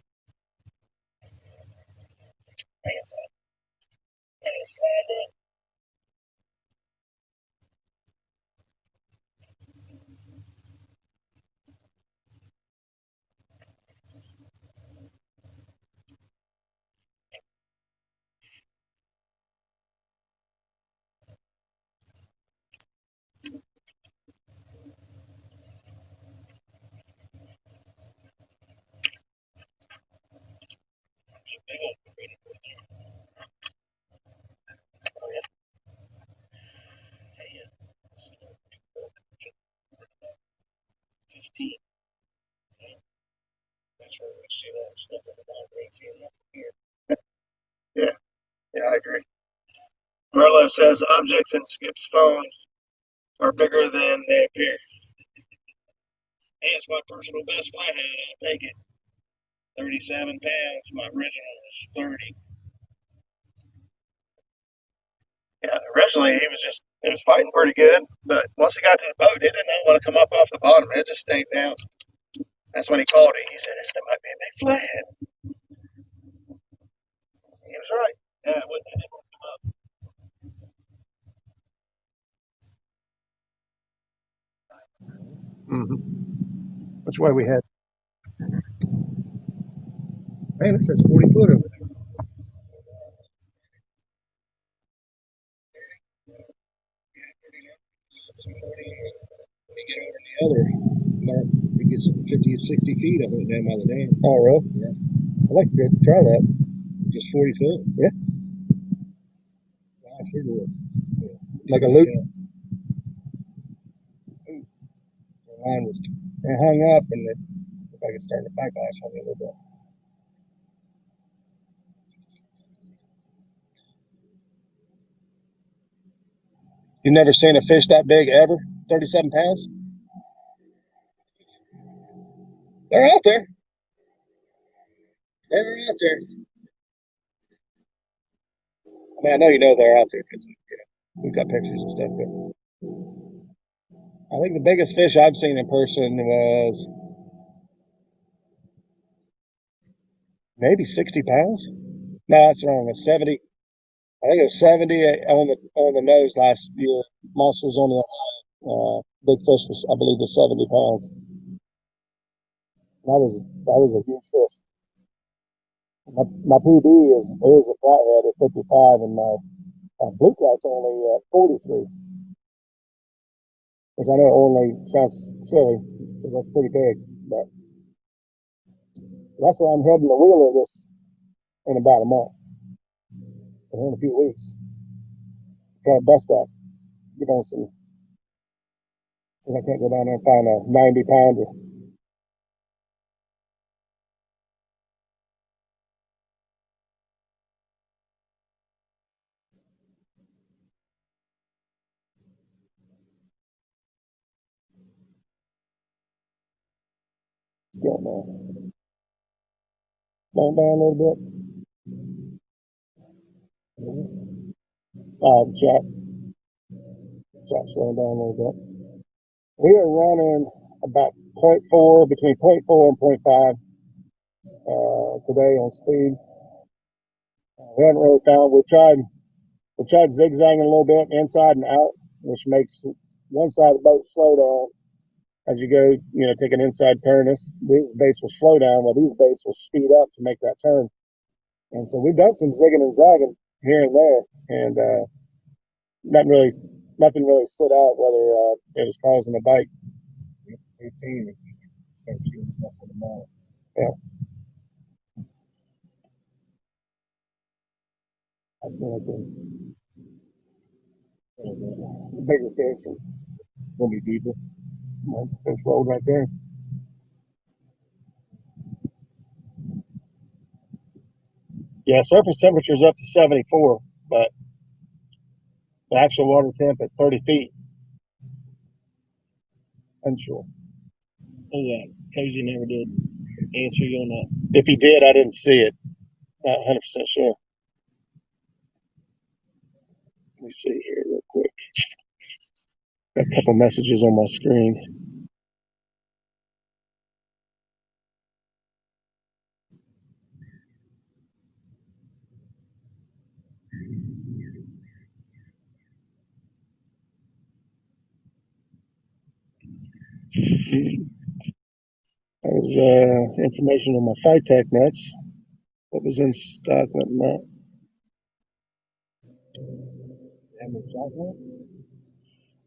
Yeah, yeah, I agree. Merlo says objects in Skip's phone are bigger than they appear. Hey, it's my personal best flathead. I'll take it. 37 pounds. My original was 30. Yeah, originally it was fighting pretty good, but once he got to the boat, it did not want to come up off the bottom. It just stayed down. That's when he called it. He said, "This might be a big flathead." He was right. Yeah, it didn't want to come up. Which way we head? Man, it says 40 foot over there. When you get over the other part, it gets 50 or 60 feet of it down by the dam. Oh, really? Yeah. I'd like to try that. Just 40 foot? Yeah. I sure would. Yeah. Like a loop? Yeah. The line was hung up, and if I could start the backlash on me a little bit. You never seen a fish that big ever? 37 pounds? They're out there. They're out there. I mean, I know you know they're out there because we've got pictures and stuff. But I think the biggest fish I've seen in person was maybe 60 pounds. No, that's wrong. It's 70. I think it was 70 on the nose last year. Monster was on the big fish was, I believe, was 70 pounds. That was a huge fish. My PB is a flathead at 55, and my blue cat's only 43. Which I know only sounds silly because that's pretty big, but that's why I'm heading the wheeler this in about a month, or in a few weeks. Try to bust that, get on some. So I can't go down there and find a 90-pounder. Slow down. Slow down a little bit. The chat slowing down a little bit. We are running about point 0.4, between point 0.4 and point 0.5 today on speed. We haven't really found. We tried zigzagging a little bit inside and out, which makes one side of the boat slow down as you go. Take an inside turn. These baits will slow down, while these baits will speed up to make that turn. And so we've done some zigging and zagging here and there, and nothing really stood out whether it was causing a bite. 18, start seeing stuff on the mouth. Yeah, I feel like the bigger fish are gonna be deeper. Fish rolled right there. Yeah, surface temperature is up to 74, but the actual water temp at 30 feet, unsure. Oh, Cozy never did answer you on that. If he did, I didn't see it. Not 100% sure. Let me see here real quick. Got a couple messages on my screen. That was information on my Phytech nets. What was in stock, what not.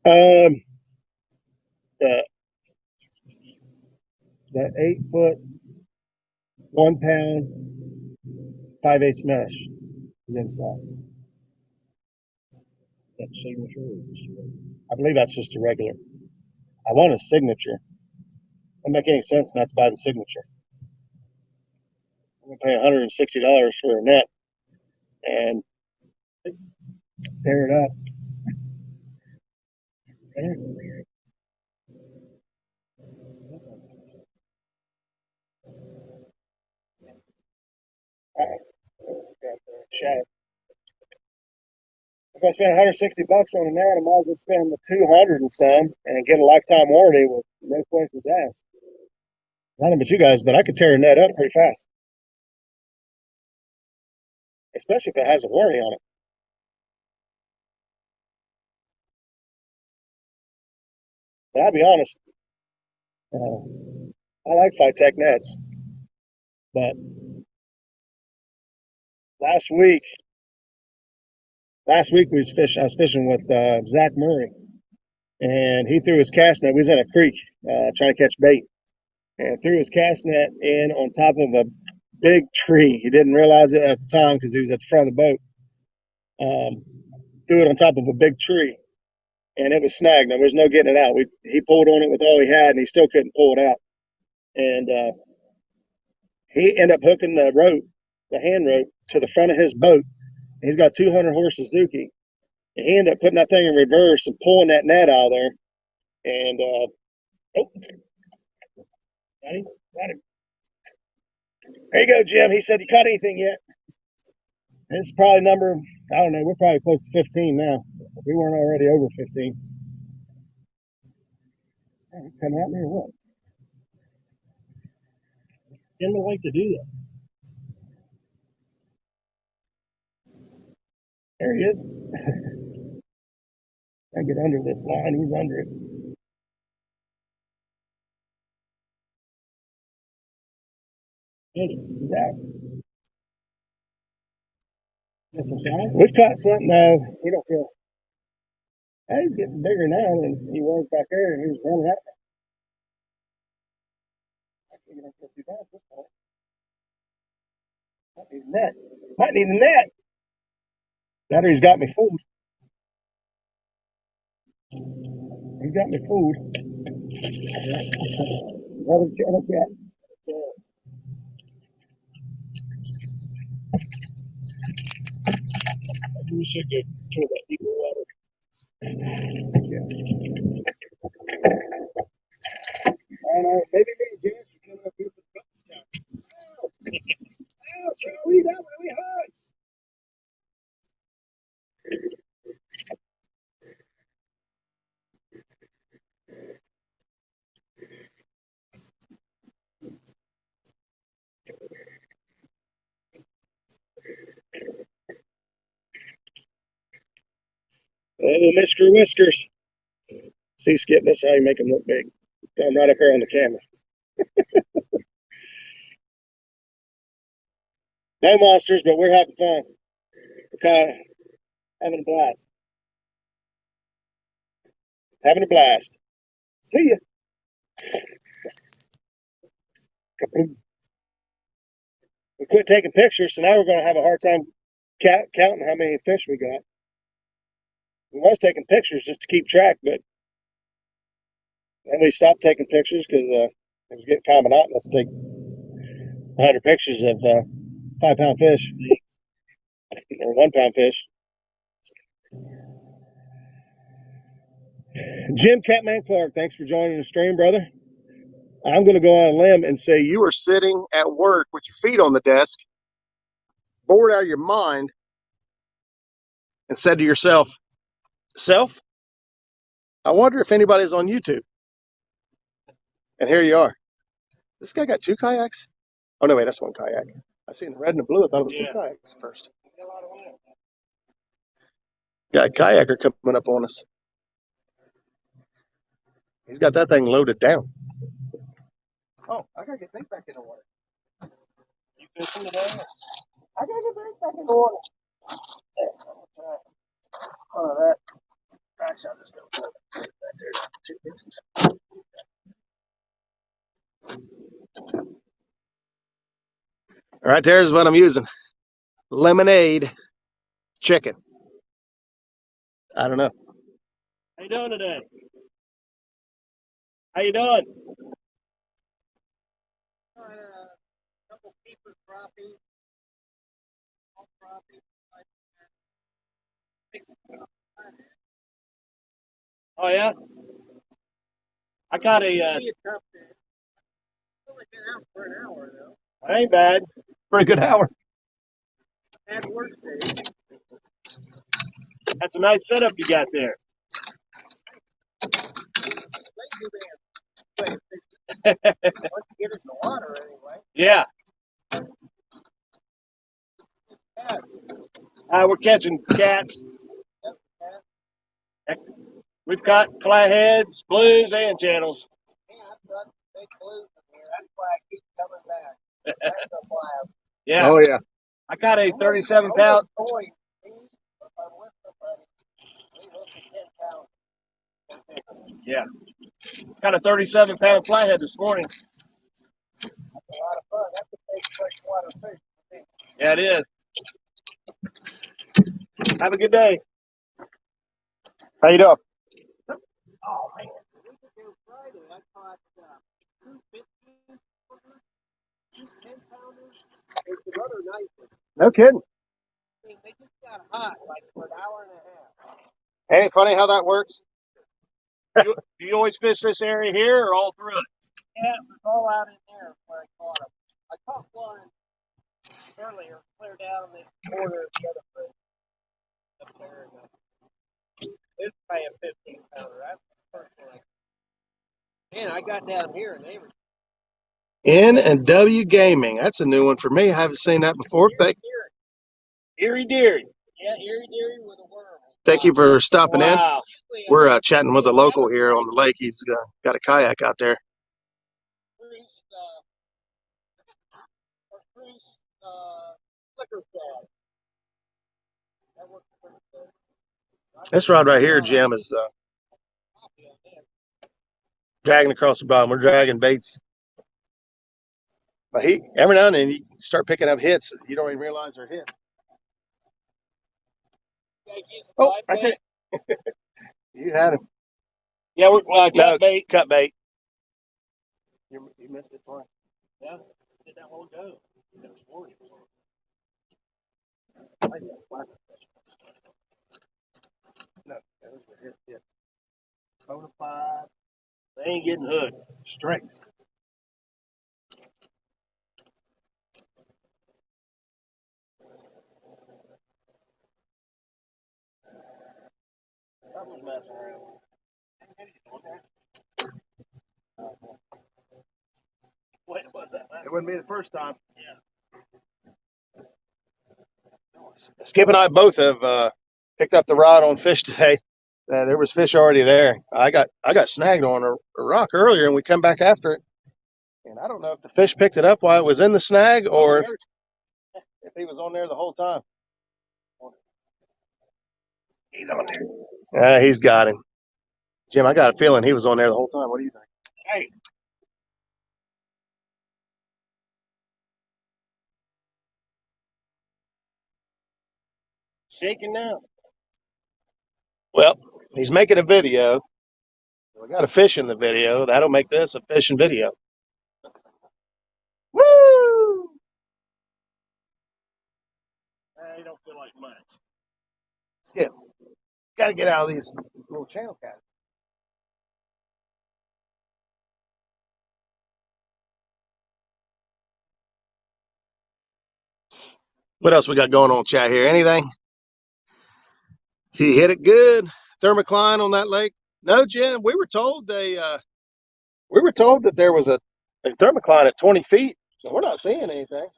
Um, the 8 foot, 1 pound, 5/8 mesh is in stock. That signature. I believe that's just a regular. I want a signature. It doesn't make any sense not to buy the signature. I'm gonna pay $160 for a net and tear it up. If I spend $160 on a net, I might as well spend the 200 and some and get a lifetime warranty with no questions asked. I don't know about you guys, but I could tear a net up pretty fast, especially if it has a warranty on it. But I'll be honest, I like Phytech nets, but last week, we was fishing. I was fishing with Zach Murray, and he threw his cast net. We was in a creek trying to catch bait, and threw his cast net in on top of a big tree. He didn't realize it at the time because he was at the front of the boat. Threw it on top of a big tree, and it was snagged. There was no getting it out. He pulled on it with all he had, and he still couldn't pull it out. And he ended up hooking the rope, the hand rope, to the front of his boat. He's got 200 horse Suzuki. And he ended up putting that thing in reverse and pulling that net out of there. And oh, got him, got him. There you go, Jim. He said, "You caught anything yet?" It's probably number, I don't know, we're probably close to 15 now. If we weren't already over 15. Coming at me or what? Jim would like to do that. There he is. I get under this line. He's under it. He's out. We've caught something. No, he don't feel. He's getting bigger now than he was back there, and he was running at me. I can't get up 50 pounds at this point. Might need a net. Might need a net. Battery's got me fooled. He's got me fooled. Another cat. We should go to that deeper water. Yeah. I know. Maybe me and James should come up here for the bonus time. Oh, Charlie, that way we hunt. Oh, Mr. Whiskers. See, Skip, that's how you make him look big. Throw him right up there on the camera. No monsters, but we're having fun. We're kind of having a blast. Having a blast. See ya. We quit taking pictures, so now we're going to have a hard time counting how many fish we got. We was taking pictures just to keep track, but then we stopped taking pictures because it was getting kind of monotonous to take 100 pictures of 5-pound fish. Or one-pound fish. Jim Catman Clark, thanks for joining the stream, brother. I'm going to go on a limb and say you were sitting at work with your feet on the desk, bored out of your mind, and said to yourself, "Self, I wonder if anybody's on YouTube." And here you are. This guy got 2 kayaks? Oh, no, wait, that's 1 kayak. I seen the red and the blue. I thought it was 2 kayaks first. Got a kayaker coming up on us. He's got that thing loaded down. Oh, I got to get things back in the water. You fishing today? I got to get things back in the water. Oh, that. Actually, I'll just go back there. 2 pieces. All right, there's what I'm using. Lemonade chicken. I don't know. How you doing today? How you doing? Couple keeper crappie. Oh yeah. I got a. That ain't bad. Pretty good hour. That's a nice setup you got there. Yeah. We're catching cats. We've got flatheads, blues, and channels. Yeah. Oh, yeah. I got a 37-pound. Yeah. Got a 37-pound flathead this morning. Yeah, it is. Have a good day. How you doing? Oh, man. I caught 10-pounders. No kidding. They just got hot like for an hour and a half. Ain't it funny how that works? Do you always fish this area here or all through it? Yeah, it was all out in there where I caught them. I caught one earlier, clear down this corner of the other place. Up there. It's paying 15-pounder. That's the first one. Man, I got down here and they were. N&W Gaming. That's a new one for me. I haven't seen that before. Erie Deary. Yeah, Erie Deary with a worm. Thank you for stopping in. Wow. We're chatting with a local here on the lake. He's got a kayak out there. This rod right here, Jim, is dragging across the bottom. We're dragging baits. But every now and then you start picking up hits. You don't even realize they're hits. Oh, right there. You had him. Yeah, cut bait. Cut bait. You missed it twice. Yeah, did that one go? That was 40. No, that was the hit. Yeah. Bonafide. They ain't getting hooked. Strength. Something's messing around. Wait, what's that? It wouldn't be the first time. Yeah. Skip and I both have picked up the rod on fish today. There was fish already there. I got snagged on a rock earlier, and we come back after it. And I don't know if the fish picked it up while it was in the snag or if he was on there the whole time. He's on there. He's got him. Jim, I got a feeling he was on there the whole time. What do you think? Hey. Shaking now. Well, he's making a video. We got a fish in the video. That'll make this a fishing video. Woo! I don't feel like like much. Skip. Got to get out of these little channel cats. What else we got going on, chat here? Anything? He hit it good. Thermocline on that lake. No, Jim. We were told that there was a thermocline at 20 feet. So we're not seeing anything.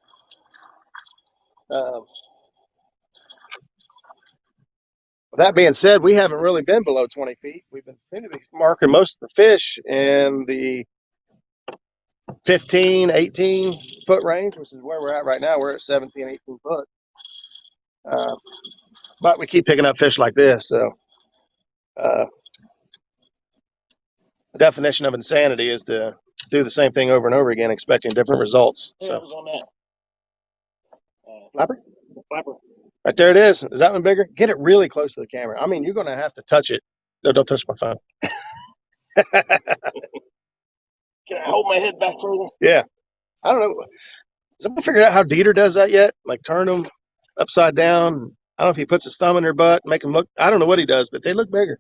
That being said, we haven't really been below 20 feet. We've been seem to be marking most of the fish in the 15, 18 foot range, which is where we're at right now. We're at 17, 18 foot. But we keep picking up fish like this. So the definition of insanity is to do the same thing over and over again, expecting different results. Yeah, So it was on that. flapper? Flapper. Right there it is. Is that one bigger? Get it really close to the camera. I mean, you're going to have to touch it. No, don't touch my phone. Can I hold my head back further? Yeah. I don't know. Has anyone figured out how Dieter does that yet? Like turn them upside down. I don't know if he puts his thumb in their butt, make them look. I don't know what he does, but they look bigger.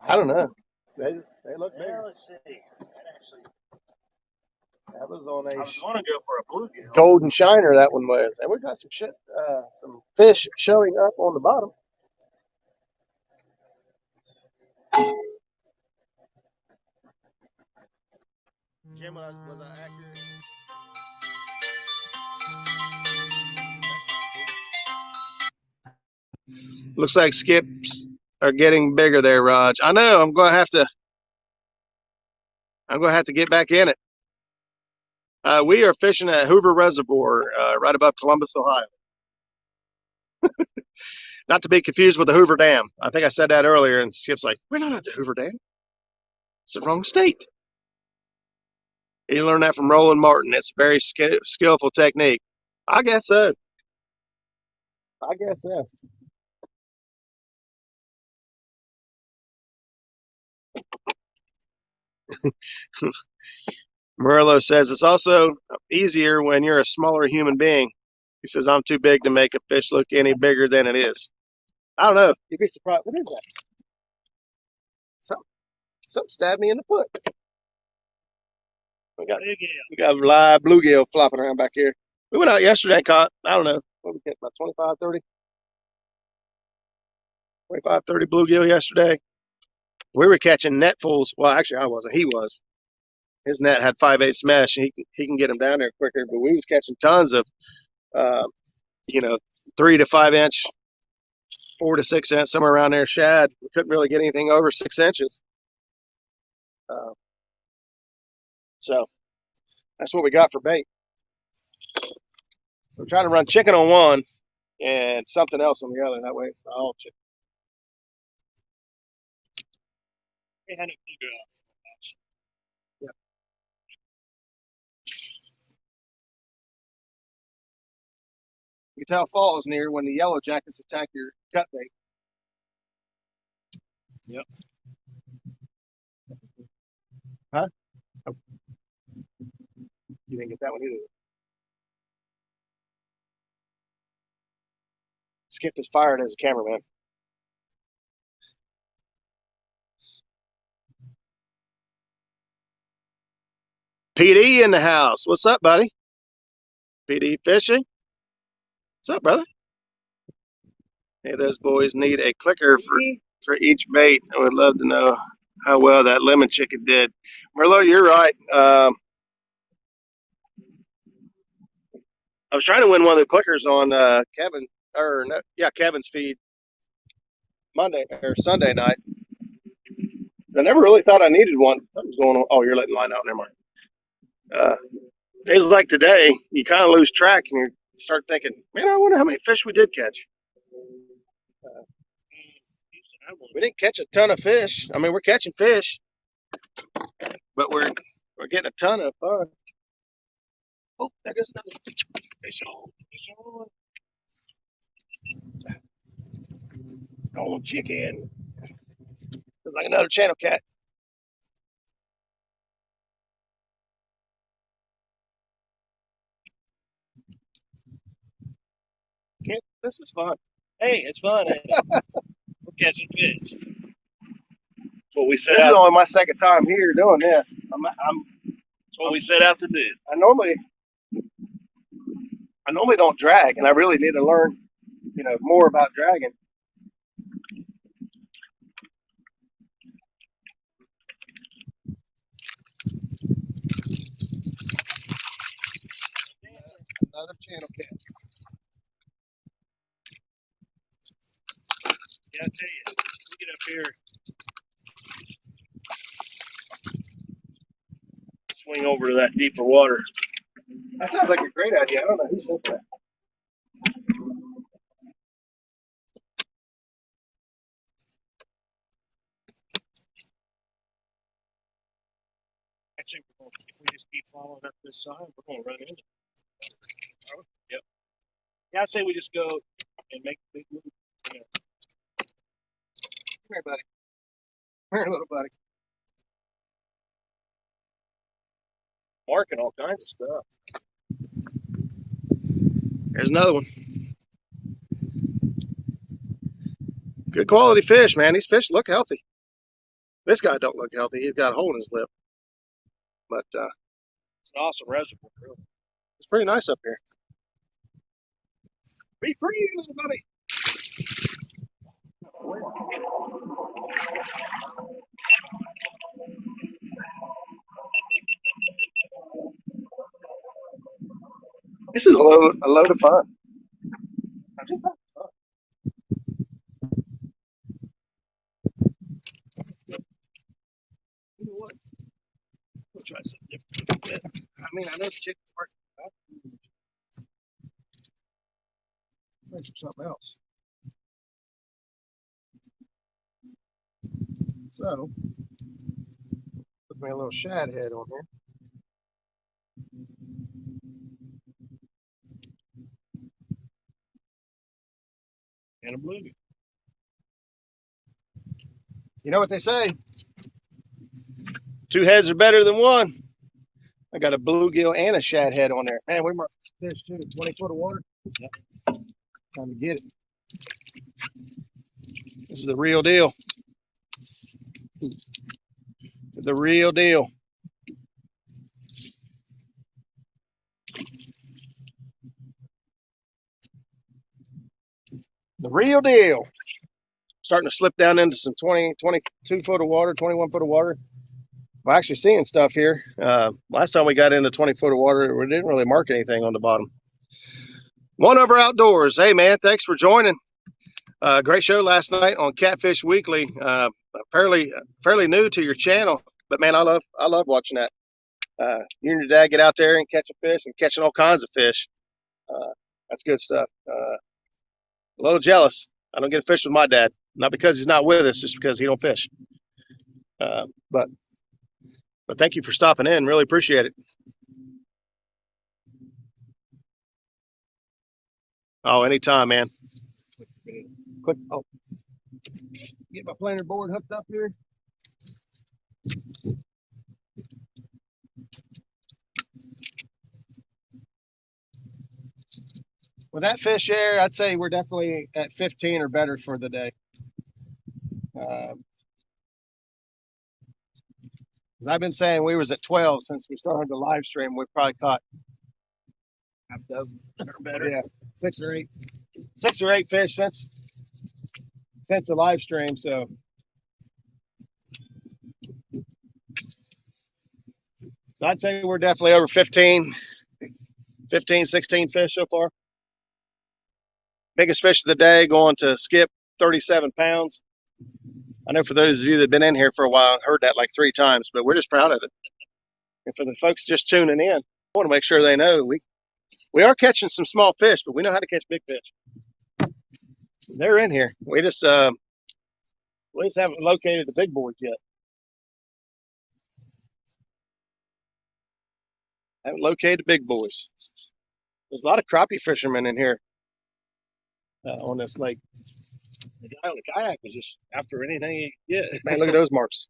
I don't know. They look bigger. Well, let's see. That was on I a was going to go for a bluegill. golden shiner. That one was, and we got some some fish showing up on the bottom. Jim, was I accurate? Looks like skips are getting bigger there, Raj. I know. I'm gonna have to get back in it. We are fishing at Hoover Reservoir, right above Columbus, Ohio. Not to be confused with the Hoover Dam. I think I said that earlier, and Skip's like, "We're not at the Hoover Dam. It's the wrong state." You learned that from Roland Martin. It's a very skillful technique. I guess so. I guess so. Murillo says it's also easier when you're a smaller human being. He says, I'm too big to make a fish look any bigger than it is. I don't know. You'd be surprised. What is that? Something stabbed me in the foot. We got a live bluegill flopping around back here. We went out yesterday and caught, I don't know, what we catch, about 25, 30? 25, 30 bluegill yesterday. We were catching netfuls. Well, actually, I wasn't. He was. His net had 5/8 mesh, and he can get them down there quicker. But we was catching tons of, uh, 3 to 5 inch, 4 to 6 inch, somewhere around there, shad. We couldn't really get anything over 6 inches. So that's what we got for bait. We're trying to run chicken on one and something else on the other. That way it's not all chicken. Yeah. You can tell fall is near when the yellow jackets attack your cut bait. Yep. Huh? Oh. You didn't get that one either. Skip is fired as a cameraman. PD in the house. What's up, buddy? PD fishing? What's up, brother? Hey, those boys need a clicker for each bait. I would love to know how well that lemon chicken did. Merlot, you're right. I was trying to win one of the clickers on Kevin's feed Monday or Sunday night. I never really thought I needed one. Something's going on. Oh, you're letting line out. Never mind. Days like today, you kind of lose track and you start thinking, man, I wonder how many fish we did catch. We didn't catch a ton of fish. I mean, we're catching fish, but we're getting a ton of fun. Oh, there goes another fish on. Oh, chicken. It's like another channel cat. This is fun. Hey, it's fun, ain't it? We're catching fish. What we set This is out. only my second time here doing this. What we set out to do. I normally don't drag, and I really need to learn, more about dragging. Another channel cat. Yeah, I tell you, we get up here, swing over to that deeper water. That sounds like a great idea. I don't know who said that. I think if we just keep following up this side, we're going to run into it. Yep. Yeah, I say we just go and make a big move. Come here, buddy. Come here, little buddy. Marking all kinds of stuff. There's another one. Good quality fish, man. These fish look healthy. This guy don't look healthy. He's got a hole in his lip. But It's an awesome reservoir, really. it's pretty nice up here. Be free, little buddy. This is a load of fun. I'm just having fun. You know what? We'll try something different. I mean, I know the chicken's working. Try something else. So, put me a little shad head on here. And a bluegill. You know what they say? 2 heads are better than 1. I got a bluegill and a shad head on there. Man, we marked fish too. 20 foot of water. Yep. Time to get it. This is the real deal. The real deal. The real deal. Starting to slip down into some 22 foot of water, 21 foot of water. We're actually seeing stuff here. Last time we got into 20 foot of water, we didn't really mark anything on the bottom. One Over Outdoors. Hey, man, thanks for joining. Great show last night on Catfish Weekly. Fairly new to your channel, but man, I love watching that. You and your dad get out there and catch a fish and catching all kinds of fish. That's good stuff. A little jealous. I don't get to fish with my dad, not because he's not with us, just because he don't fish. But thank you for stopping in. Really appreciate it. Oh, anytime, man. Quick. Oh, get my planer board hooked up here. With that fish there, I'd say we're definitely at 15 or better for the day. Because I've been saying we was at 12 since we started the live stream. We probably caught half a dozen or better. Yeah, 6 or 8 fish since the live stream. So I'd say we're definitely over 15, 16 fish so far. Biggest fish of the day going to Skip, 37 pounds. I know for those of you that have been in here for a while, heard that like 3 times, but we're just proud of it. And for the folks just tuning in, I want to make sure they know we are catching some small fish, but we know how to catch big fish. They're in here. We just haven't located the big boys yet. Haven't located the big boys. There's a lot of crappie fishermen in here on this lake. The guy on the kayak was just after anything he could get. Man, look at those marks.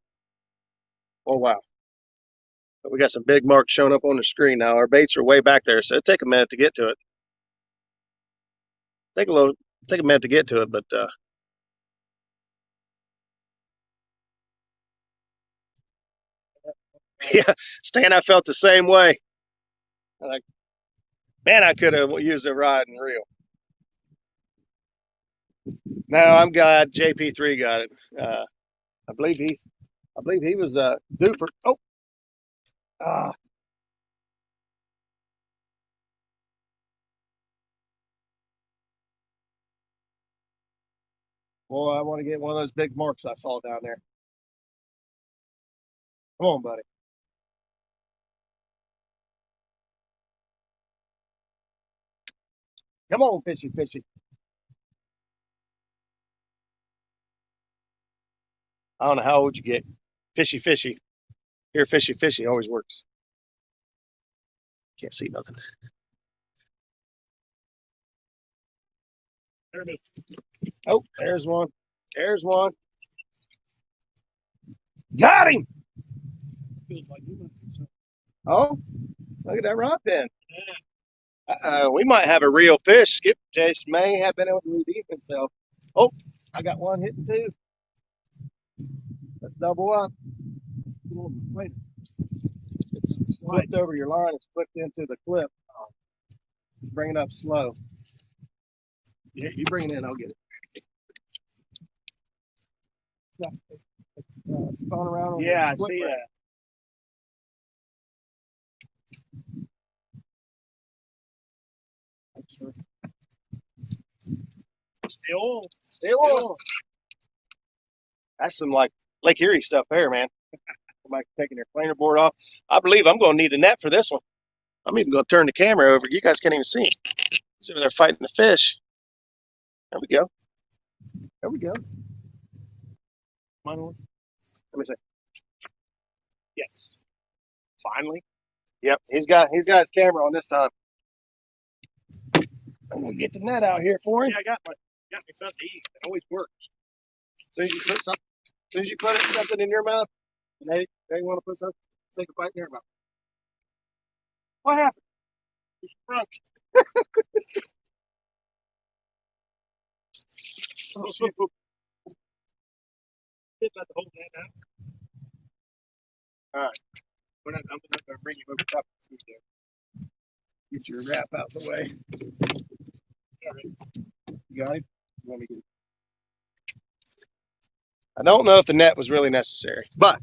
Oh, wow. But we got some big marks showing up on the screen now. Our baits are way back there, so it'll take a minute to get to it. Take a take a minute to get to it, but yeah, Stan, I felt the same way. Like, man, I could have used a rod and reel. No, I'm glad JP3 got it. I believe he was due for. Oh, boy, I want to get one of those big marks I saw down there. Come on, buddy. Come on, fishy, fishy. I don't know how old you get. Fishy, fishy. Here, fishy, fishy always works. Can't see nothing. Oh, there's one. There's one. Got him. Oh, look at that rod pin. We might have a real fish. Skip Chase may have been able to redeem himself. Oh, I got one hitting too. Let's double up. It's flipped over your line. It's flipped into the clip. Bring it up slow. Yeah, you bring it in. I'll get it. Spun around on Yeah, I see that. Still. That's some like Lake Erie stuff there, man. Somebody taking their planer board off. I believe I'm going to need a net for this one. I'm even going to turn the camera over. You guys can't even see. See where they're fighting the fish. There we go. There we go. Let me see. Yes. Finally. Yep, he's got his camera on this time. I'm gonna get the net out here for him. Yeah, I got me something to eat. It always works. As soon as you put something in your mouth, and they want to put something, take a bite in their mouth. What happened? He's drunk. Not the whole net out. All right. I'm not going to bring you over top of the food there. Get your wrap out the way. All right. You got it? You want me to get it? I don't know if the net was really necessary, but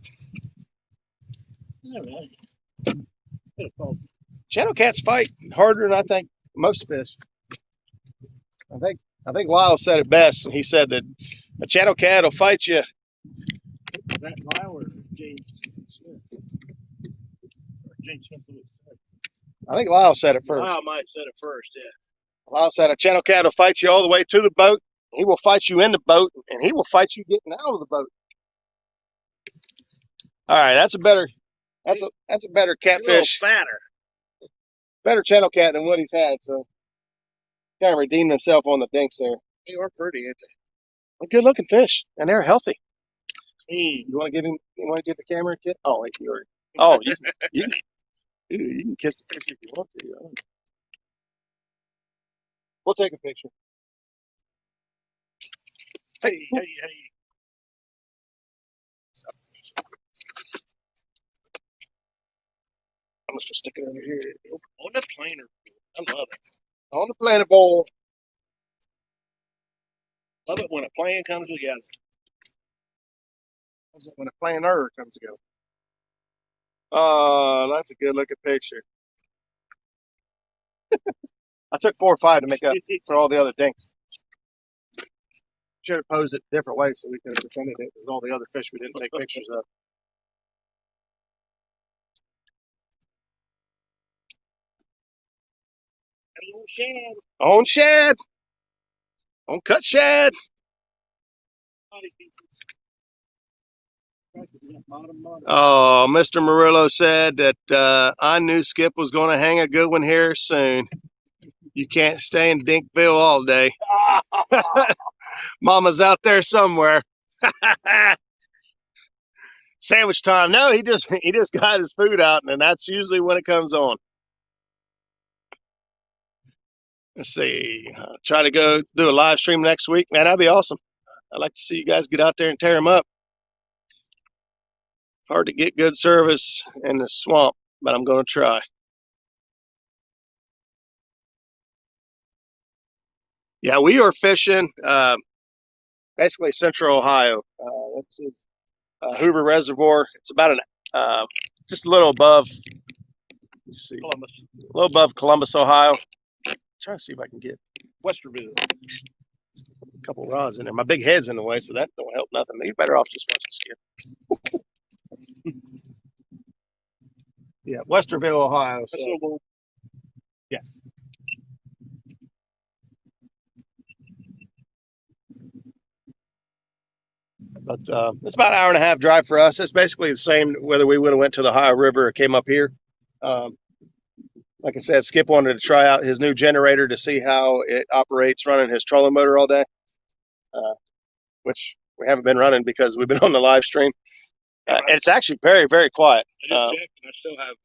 channel cats fight harder than I think most fish. I think Lyle said it best. He said that a channel cat will fight you. Is that Lyle or James Smith? Or James Smith. I think Lyle said it first. Lyle might have said it first, yeah. Lyle said a channel cat will fight you all the way to the boat. He will fight you in the boat, and he will fight you getting out of the boat. All right, that's a better catfish. A little fatter. Better channel cat than what he's had. So kind of redeemed himself on the dinks there. They are pretty, ain't they? Good looking fish, and they're healthy. You want to give him? You want to give the camera a kiss? Oh, wait, you already. Oh, you can kiss the fish if you want to. We'll take a picture. Hey. I'm just gonna stick it under here. On the planer. I love it. On the planet bowl. Love it when a plan comes together. When a planer comes together. Oh, that's a good looking picture. I took 4 or 5 to make up for all the other dinks. Should have posed it a different way so we could have defended it with all the other fish we didn't take pictures of. On shad. On cut shad. Oh, Mr. Murillo said that I knew Skip was going to hang a good one here soon. You can't stay in Dinkville all day. Mama's out there somewhere. Sandwich time. No, he just got his food out, and that's usually when it comes on. Let's see. Try to go do a live stream next week. Man, that'd be awesome. I'd like to see you guys get out there and tear them up. Hard to get good service in the swamp, but I'm going to try. Yeah, we are fishing basically central Ohio. This is Hoover Reservoir. It's about just a little above. Let's see, Columbus. A little above Columbus, Ohio. Try to see if I can get Westerville. a couple rods in there. My big head's in the way, so that don't help nothing. You're better off just watching skill. Yeah, Westerville, Ohio. So. Yes. But it's about an hour and a half drive for us. It's basically the same whether we would have went to the Ohio River or came up here. Like I said, Skip wanted to try out his new generator to see how it operates running his trolling motor all day, which we haven't been running because we've been on the live stream. And it's actually very, very quiet. I just checked, and I still have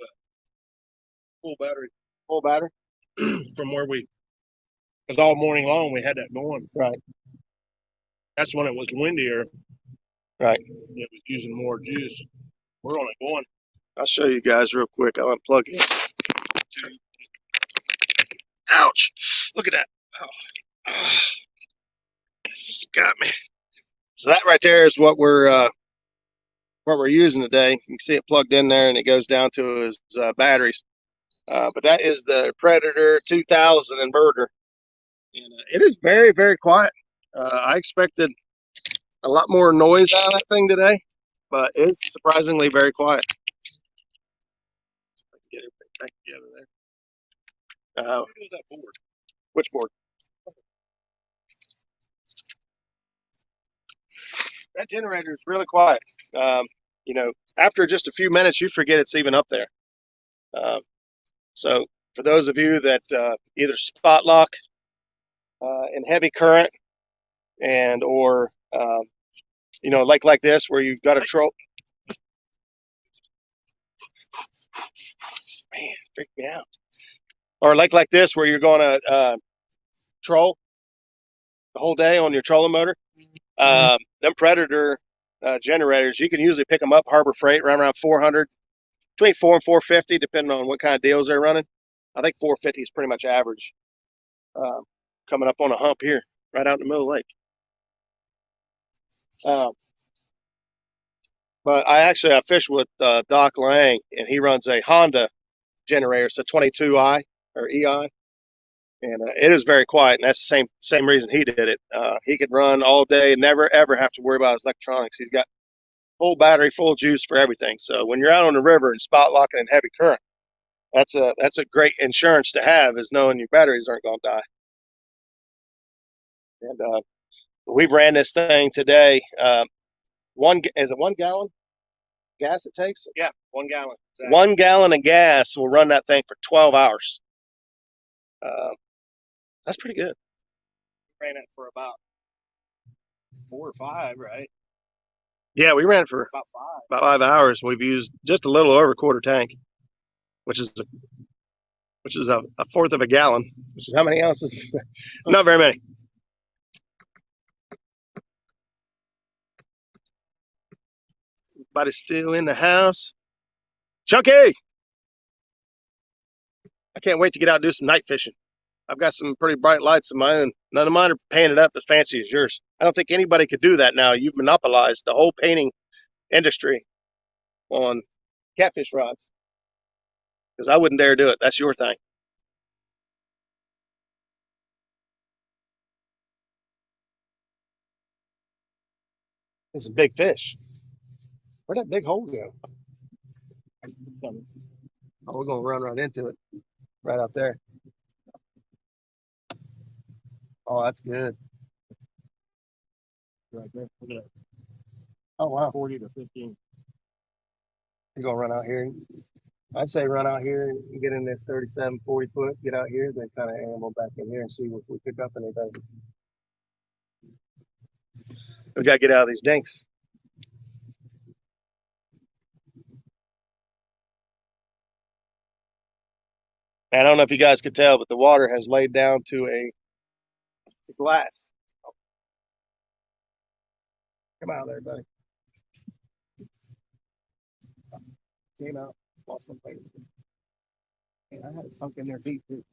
full battery. Full battery? From where because all morning long we had that going. Right. That's when it was windier. Right. It was using more juice. We're on it going. I'll show you guys real quick. I'll unplug it. Ouch! Look at that. Oh. It's got me. So that right there is what we're using today. You can see it plugged in there, and it goes down to his batteries. But that is the Predator 2000 inverter, and it is very, very quiet. I expected a lot more noise out of that thing today, but it's surprisingly very quiet. Get everything back together there. What is that board? Which board? That generator is really quiet. You know, after just a few minutes, you forget it's even up there. So for those of you that either spot lock in heavy current or you know, like this where you've got a troll. Man, freak me out. Or like this where you're going to troll the whole day on your trolling motor. Them Predator generators, you can usually pick them up Harbor Freight around 400, between 4 and 450, depending on what kind of deals they're running. I think 450 is pretty much average. Coming up on a hump here, right out in the middle of the lake. But I fish with Doc Lang, and he runs a Honda generator. It's a 22i or EI, and it is very quiet. And that's the same reason he did it. He could run all day, never ever have to worry about his electronics. He's got full battery, full juice for everything. So when you're out on the river and spot locking in heavy current, that's a great insurance to have, is knowing your batteries aren't going to die. And we've ran this thing today. Is it 1 gallon gas it takes? Yeah, 1 gallon. Exactly. 1 gallon of gas will run that thing for 12 hours. That's pretty good. We ran it for about 4 or 5, right? Yeah, we ran it for about 5 hours. We've used just a little over a quarter tank, which is a fourth of a gallon, which is how many ounces? Not very many. Everybody's still in the house. Chunky! I can't wait to get out and do some night fishing. I've got some pretty bright lights of my own. None of mine are painted up as fancy as yours. I don't think anybody could do that now. You've monopolized the whole painting industry on catfish rods, because I wouldn't dare do it. That's your thing. It's a big fish. Where'd that big hole go? Oh, we're going to run right into it. Right out there. Oh, that's good. Right there. Look at that. Oh, wow. 40 to 15. You're going to run out here. I'd say run out here and get in this 37, 40 foot, get out here, then kind of animal back in here and see if we pick up anything. We got to get out of these dinks. And I don't know if you guys could tell, but the water has laid down to a glass. Come out there, buddy. Came out. Lost my finger. Man, I had it sunk in there deep, too.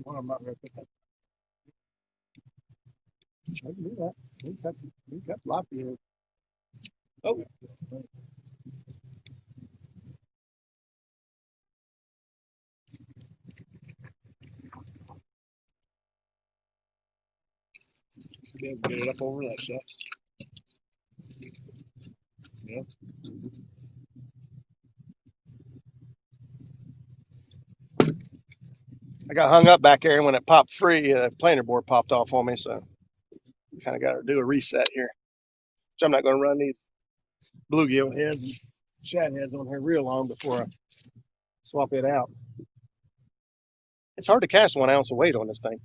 One of them out there. I can do that. We cut floppy here. Oh. Be able to get it up over that stuff. Yeah. I got hung up back there, and when it popped free, the planer board popped off on me, so kind of got to do a reset here. So I'm not going to run these bluegill heads and shad heads on here real long before I swap it out. It's hard to cast 1 ounce of weight on this thing.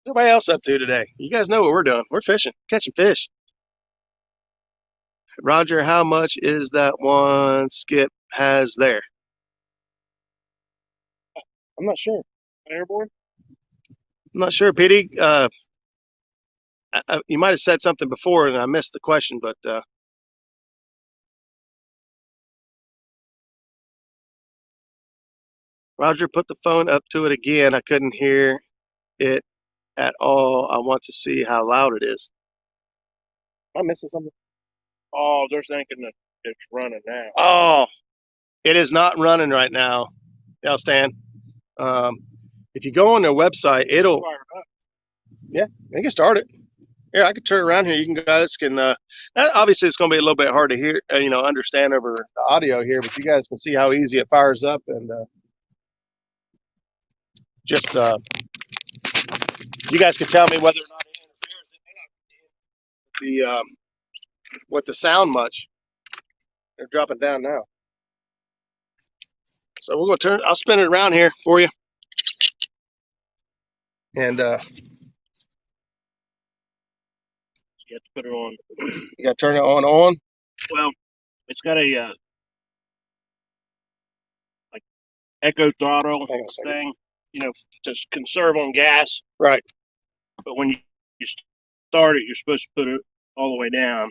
Everybody else up to today? You guys know what we're doing. We're fishing, catching fish. Roger, how much is that one Skip has there? I'm not sure. Airborne? I'm not sure, Petey. You might have said something before and I missed the question, but Roger, put the phone up to it again. I couldn't hear it at all. I want to see how loud it is. Am I missing something? Oh, they're thinking that it's running now. Oh, it is not running right now. Yeah, Stan. If you go on their website, it'll. Yeah, they can start it. Yeah, I can turn it around here. You guys can. Obviously, it's going to be a little bit hard to hear, understand over the audio here, but you guys can see how easy it fires up, and just you guys can tell me whether or not it interferes with the sound much. They're dropping down now, so we're going to turn. I'll spin it around here for you, and You have to put it on. You got to turn it on. Well, it's got a like echo throttle thing, to conserve on gas. Right. But when you start it, you're supposed to put it all the way down,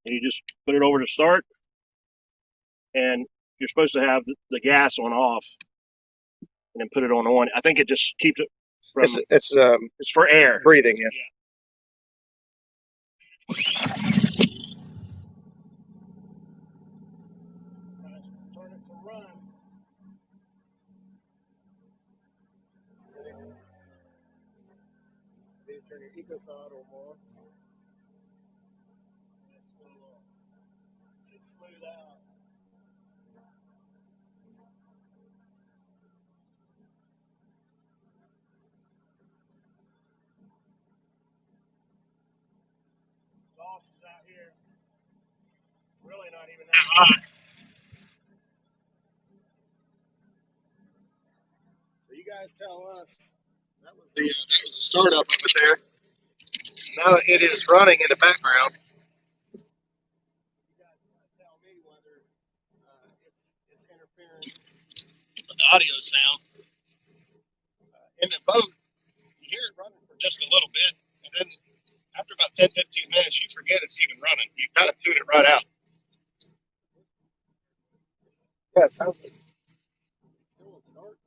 and you just put it over to start, and you're supposed to have the gas on off, and then put it on. I think it just keeps it from. It's for air breathing. Yeah. Turn it to run. Turn your eco throttle more. Should smooth out. Sauce is out here. Really not even that hot. So you guys tell us that was the startup of it there. Now it is running in the background. You guys tell me whether it's interfering with the audio sound. In the boat, you hear it running for just a little bit, and then after about 10, 15 minutes, you forget it's even running. You kind of tune it right out. Yeah, it sounds like still on start.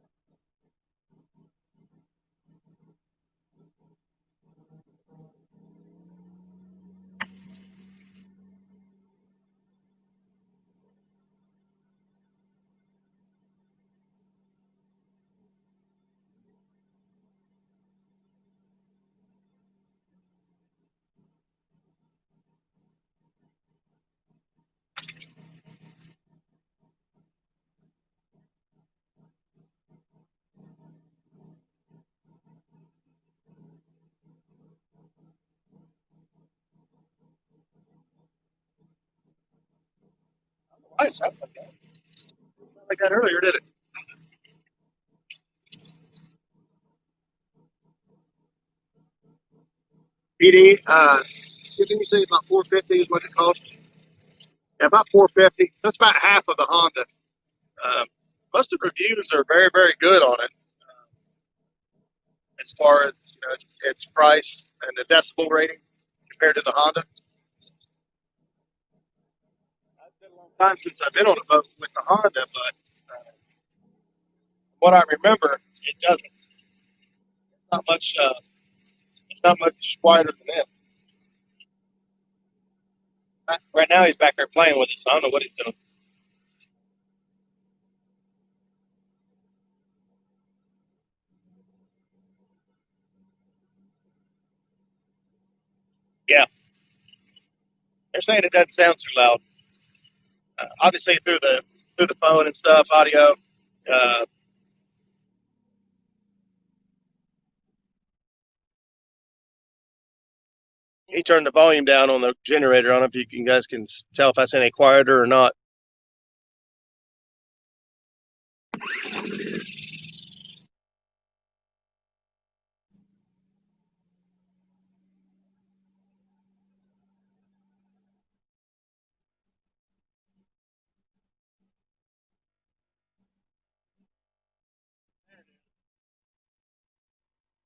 Why it sounds like that? It sounded like that earlier, did it? PD, didn't you say about 450 is what it cost? Yeah, about 450. So it's about half of the Honda. Most of the reviews are very, very good on it as far as its price and the decibel rating compared to the Honda. It's been a long time since I've been on a boat with the Honda, but what I remember, it doesn't. It's not much. It's not much quieter than this. Right now, he's back there playing with it, so I don't know what he's doing. Yeah, they're saying it doesn't sound too loud. Obviously, through the phone and stuff, audio. He turned the volume down on the generator. I don't know if you guys can tell if that's any quieter or not.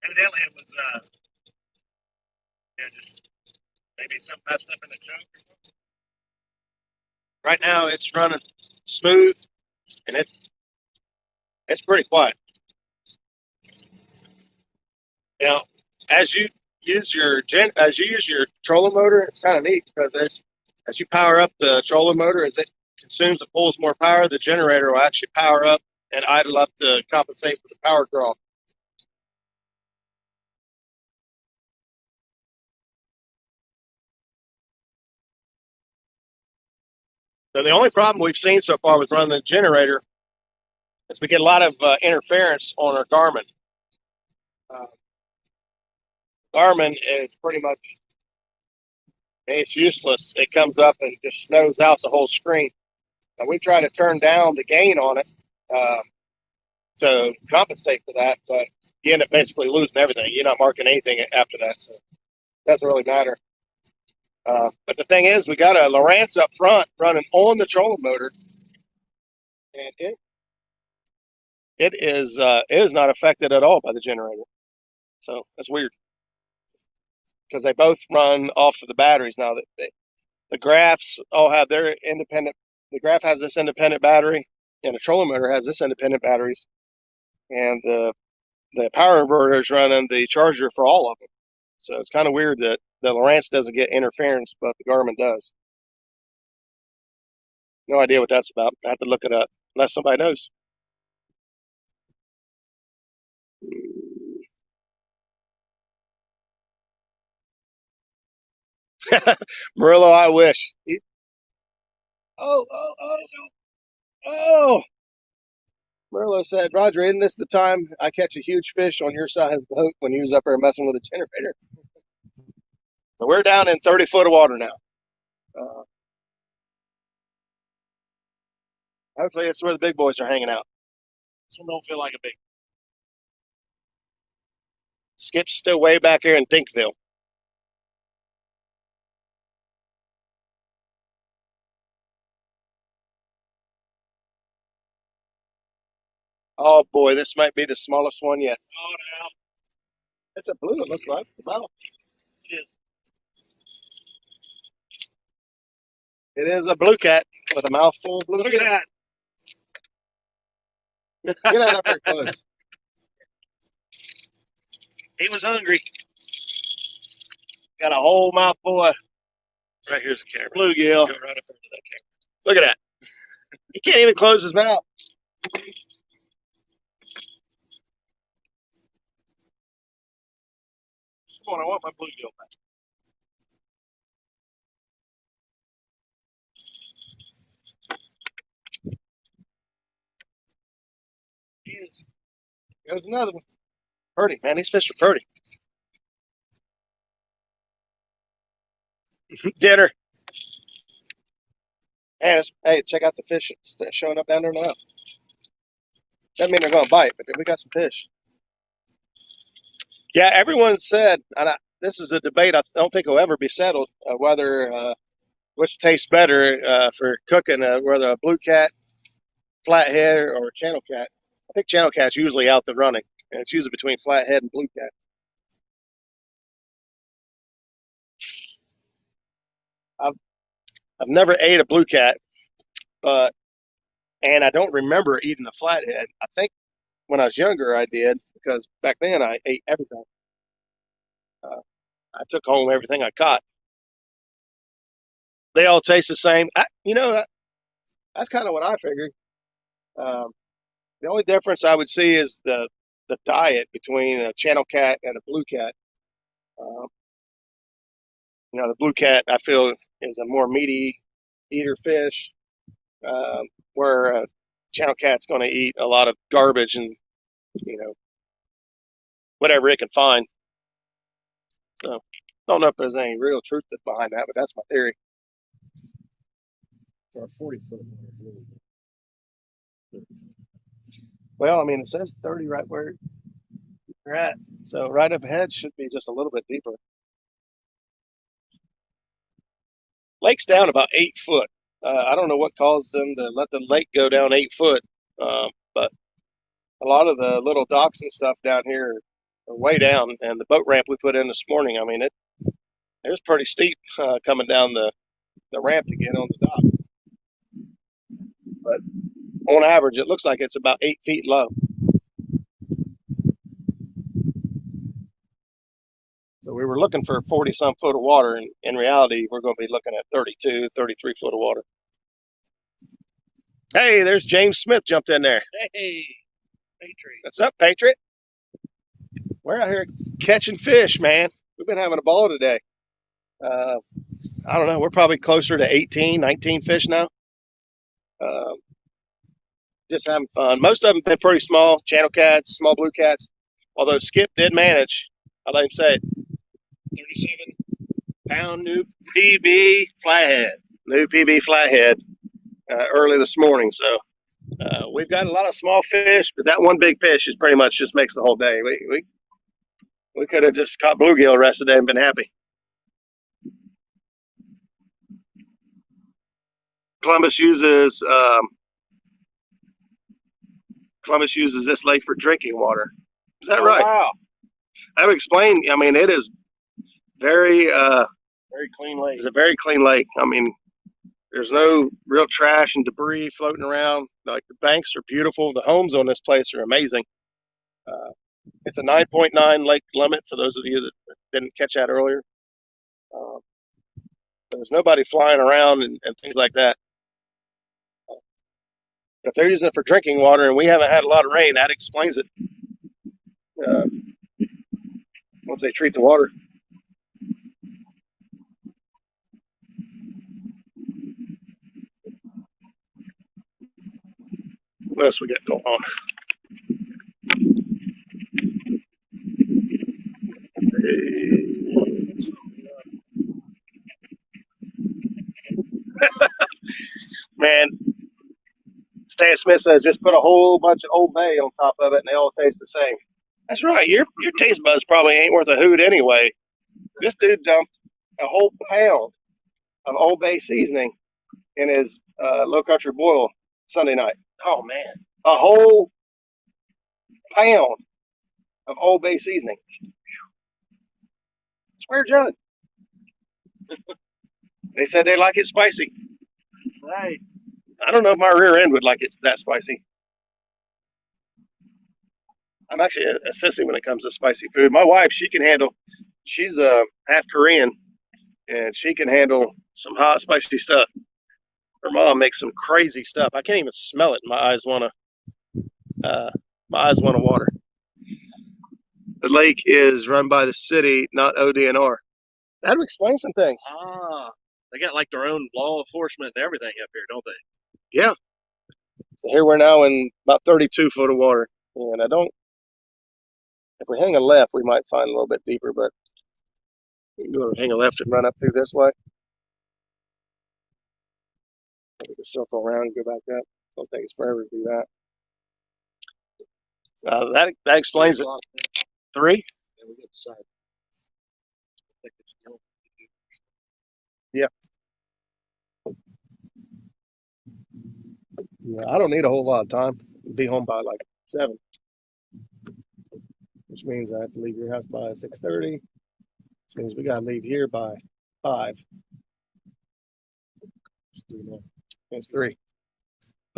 Evidently, it was just maybe something messed up in the choke. Right now, it's running smooth, and it's pretty quiet. Now, as you use your trolling motor, it's kind of neat because as you power up the trolling motor, as it consumes and pulls more power, the generator will actually power up and idle up to compensate for the power draw. So the only problem we've seen so far with running the generator is we get a lot of interference on our Garmin. Garmin is pretty much, it's useless. It comes up and just snows out the whole screen. Now we try to turn down the gain on it to compensate for that, but you end up basically losing everything. You're not marking anything after that, so it doesn't really matter. But the thing is, we got a Lowrance up front running on the trolling motor, and it is not affected at all by the generator. So that's weird because they both run off of the batteries now. That the graphs all have their independent. The graph has this independent battery, and the trolling motor has this independent batteries, and the power inverter is running the charger for all of them. So it's kind of weird that the Lowrance doesn't get interference, but the Garmin does. No idea what that's about. I have to look it up unless somebody knows. Murillo, I wish. Oh. Murillo said, Roger, isn't this the time I catch a huge fish on your side of the boat when he was up there messing with the generator? So we're down in 30 foot of water now. Hopefully it's where the big boys are hanging out. This one don't feel like a big. Skip's still way back here in Dinkville. Oh boy, this might be the smallest one yet. Oh, no. It's a blue, it looks like. The mouth. It is. It is a blue cat with a mouthful of blue. Look at that. Get out very close. He was hungry. Got a whole mouthful of. Right here's the camera. Bluegill. Go right up into that camera. Look at that. He can't even close his mouth. Come on, I want my bluegill back. There's another one. Purdy, man. These fish are purdy. Dinner. And hey, check out the fish showing up down there now. Doesn't mean they're going to bite, but we got some fish. Yeah, everyone said, and this is a debate I don't think will ever be settled, whether which tastes better for cooking, whether a blue cat, flathead, or channel cat. I think channel cat's usually out the running, and it's usually between flathead and blue cat. I've I've never ate a blue cat, but and I don't remember eating a flathead. I think when I was younger I did because back then I ate everything. Uh, I took home everything I caught. They all taste the same. That's kind of what I figured. Um, the only difference I would see is the diet between a channel cat and a blue cat. Um, the blue cat I feel is a more meaty eater fish, um, where a channel cat's going to eat a lot of garbage and whatever it can find. So don't know if there's any real truth behind that, but that's my theory. Or 40-foot water, really. Well, I mean, it says 30 right where you're at. So right up ahead should be just a little bit deeper. Lake's down about 8 foot. I don't know what caused them to let the lake go down 8 foot, but a lot of the little docks and stuff down here are way down. And the boat ramp we put in this morning, I mean, it was pretty steep coming down the ramp to get on the dock. But on average, it looks like it's about 8 feet low. So we were looking for 40-some foot of water, and in reality, we're going to be looking at 32, 33 foot of water. Hey, there's James Smith jumped in there. Hey, Patriot. What's up, Patriot? We're out here catching fish, man. We've been having a ball today. I don't know. We're probably closer to 18, 19 fish now. Just having fun. Most of them have been pretty small, channel cats, small blue cats. Although Skip did manage. I let him say it. 37-pound new PB flathead. New PB flathead early this morning. So we've got a lot of small fish, but that one big fish is pretty much just makes the whole day. We could have just caught bluegill the rest of the day and been happy. Columbus uses this lake for drinking water. Is that right? Wow. I've explained. I mean, it is very clean lake. It's a very clean lake. I mean, there's no real trash and debris floating around. Like, the banks are beautiful. The homes on this place are amazing. It's a 9.9 lake limit for those of you that didn't catch that earlier. There's nobody flying around and things like that. If they're using it for drinking water and we haven't had a lot of rain, that explains it. Once they treat the water. What else we got going on? Man, Stan Smith says just put a whole bunch of Old Bay on top of it and they all taste the same. That's right. Your taste buds probably ain't worth a hoot anyway. This dude dumped a whole pound of Old Bay seasoning in his Low Country Boil Sunday night. Oh, man. A whole pound of Old Bay seasoning. Square John. They said they like it spicy. Right. I don't know if my rear end would like it that spicy. I'm actually a sissy when it comes to spicy food. My wife, she's half Korean, and she can handle some hot, spicy stuff. Her mom makes some crazy stuff. I can't even smell it. My eyes want to water. The lake is run by the city, not ODNR. That would explain some things. They got like their own law enforcement and everything up here, don't they? Yeah. So here we're now in about 32 foot of water, and if we hang a left, we might find a little bit deeper, but we can go and hang a left and run up through this way. We can circle around and go back up. Don't take us forever to do that. That explains it. 3? Yeah, we get the side. Yeah. Yeah, I don't need a whole lot of time. Be home by like 7, which means I have to leave your house by 6:30. Which means we gotta leave here by 5. It's 3.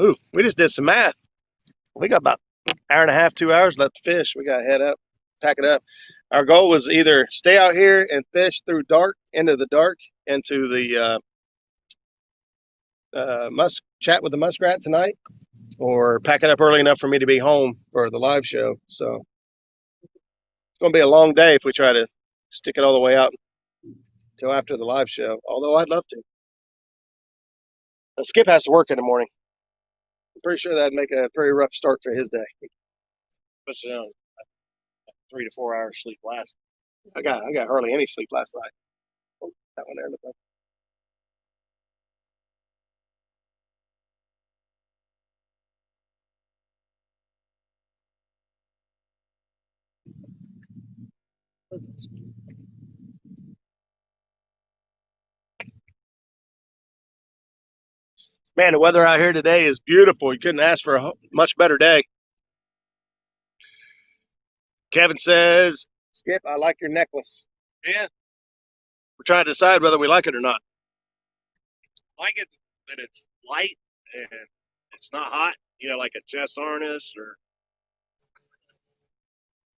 Ooh, we just did some math. We got about an hour and a half, 2 hours left to fish. We gotta head up, pack it up. Our goal was either stay out here and fish through dark, into the dark, into the chat with the muskrat tonight, or pack it up early enough for me to be home for the live show. So it's going to be a long day if we try to stick it all the way out till after the live show. Although I'd love to. Skip has to work in the morning. I'm pretty sure that'd make a pretty rough start for his day. Especially on 3 to 4 hours sleep last. I got hardly any sleep last night. Oh, that one there. Man, the weather out here today is beautiful. You couldn't ask for a much better day. Kevin says, Skip, I like your necklace. Yeah. We're trying to decide whether we like it or not. I like it that it's light and it's not hot. You know, like a chest harness or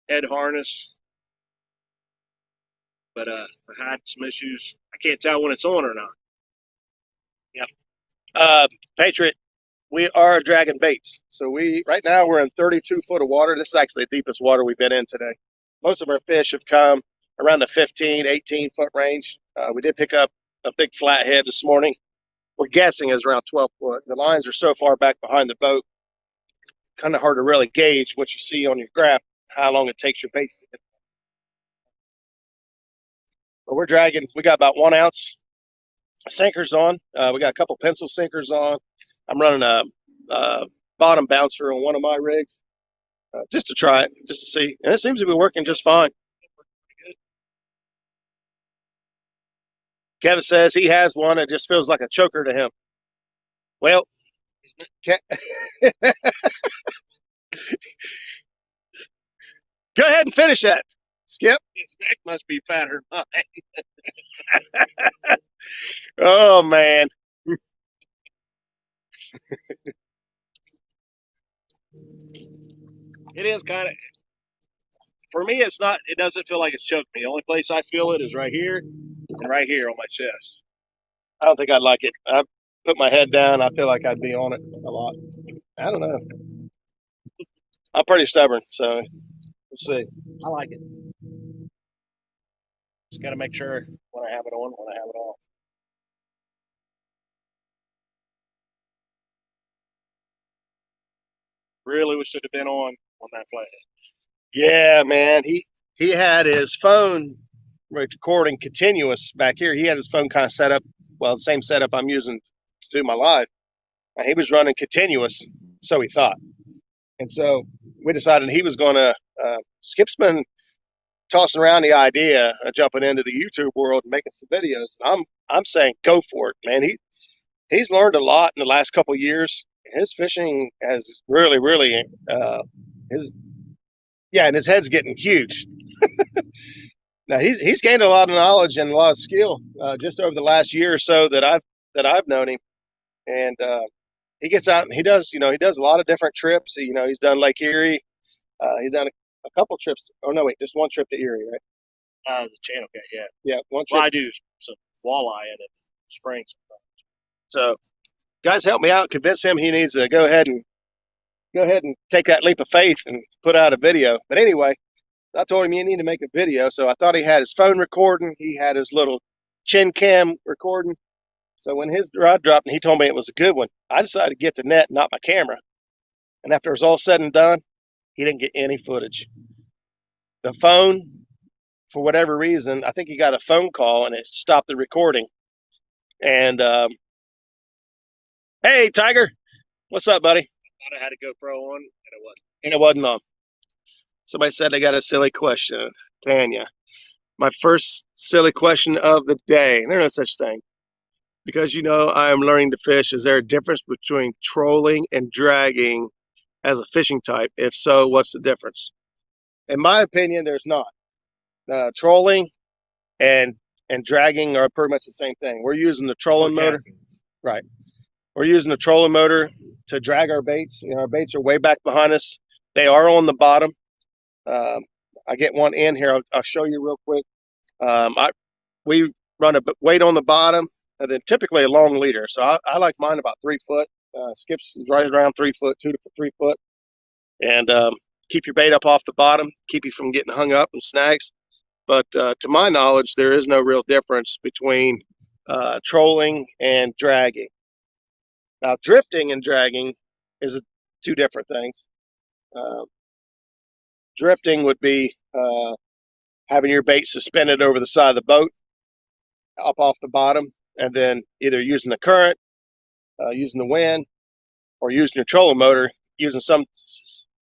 head harness. But I had some issues. I can't tell when it's on or not. Yep. Patriot, we are dragging baits. So right now we're in 32 foot of water. This is actually the deepest water we've been in today. Most of our fish have come around the 15, 18 foot range. We did pick up a big flathead this morning. We're guessing is around 12 foot. The lines are so far back behind the boat, kind of hard to really gauge what you see on your graph, how long it takes your baits to get. But we're dragging. We got about 1 ounce sinkers on. We got a couple pencil sinkers on. I'm running a bottom bouncer on one of my rigs just to try it, just to see. And it seems to be working just fine. Kevin says he has one. It just feels like a choker to him. Well, go ahead and finish that, Skip. His neck must be fatter than mine. Oh, man. It is kind of, for me, it's not, it doesn't feel like it's choking me. The only place I feel it is right here and right here on my chest. I don't think I'd like it. I put my head down. I feel like I'd be on it a lot. I don't know. I'm pretty stubborn, so we'll see. I like it. Just got to make sure when I have it on, when I have it off. Really wish it had been on that flathead. Yeah, man. He had his phone recording continuous back here. He had his phone kind of set up, well, the same setup I'm using to do my live. And he was running continuous, so he thought. And so we decided he was going to, Skip's been tossing around the idea of jumping into the YouTube world and making some videos. I'm saying go for it, man. He's learned a lot in the last couple of years. His fishing has really and his head's getting huge. Now he's gained a lot of knowledge and a lot of skill just over the last year or so that I've known him, and he gets out and he does a lot of different trips. He's done Lake Erie, he's done a couple trips. Oh no, wait, just one trip to Erie, right? The channel cat, yeah. Yeah, one trip. Well, I do some walleye in the spring sometimes. So, guys, help me out. Convince him he needs to go ahead and take that leap of faith and put out a video. But anyway, I told him you need to make a video. So I thought he had his phone recording. He had his little chin cam recording. So when his rod dropped and he told me it was a good one, I decided to get the net, not my camera. And after it was all said and done, he didn't get any footage. The phone, for whatever reason, I think he got a phone call and it stopped the recording. And hey, Tiger, what's up, buddy? I thought I had a GoPro on, and it wasn't on. Somebody said they got a silly question, Tanya. my first silly question of the day. There's no such thing. Because I am learning to fish. Is there a difference between trolling and dragging as a fishing type? If so, what's the difference? In my opinion, there's not. Trolling and dragging are pretty much the same thing. We're using the trolling motor. Right. We're using the trolling motor to drag our baits. Our baits are way back behind us. They are on the bottom. I get one in here. I'll show you real quick. We run a weight on the bottom and then typically a long leader. So I like mine about 3 foot. Skips right around 3 foot, 2 to 3 foot. And keep your bait up off the bottom, keep you from getting hung up in snags. But to my knowledge, there is no real difference between trolling and dragging. Now, drifting and dragging is two different things. Drifting would be having your bait suspended over the side of the boat, up off the bottom, and then either using the current, using the wind, or using your trolling motor, using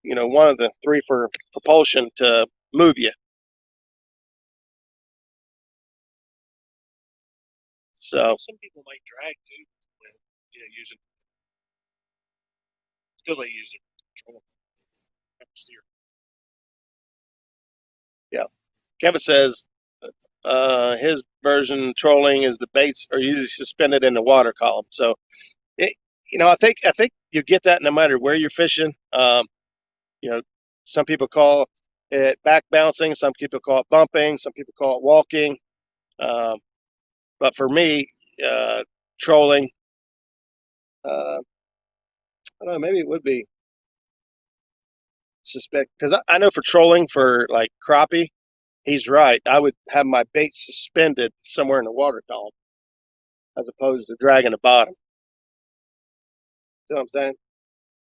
one of the three for propulsion to move you. So some people might drag too, using still they use it control steer. Yeah, Kevin says his version trolling is the baits are usually suspended in the water column. So I think you get that no matter where you're fishing. Some people call it back bouncing, some people call it bumping, some people call it walking. But for me, trolling, I don't know, maybe it would be suspect, because I know for trolling for like crappie, he's right. I would have my bait suspended somewhere in the water column as opposed to dragging the bottom. See what I'm saying?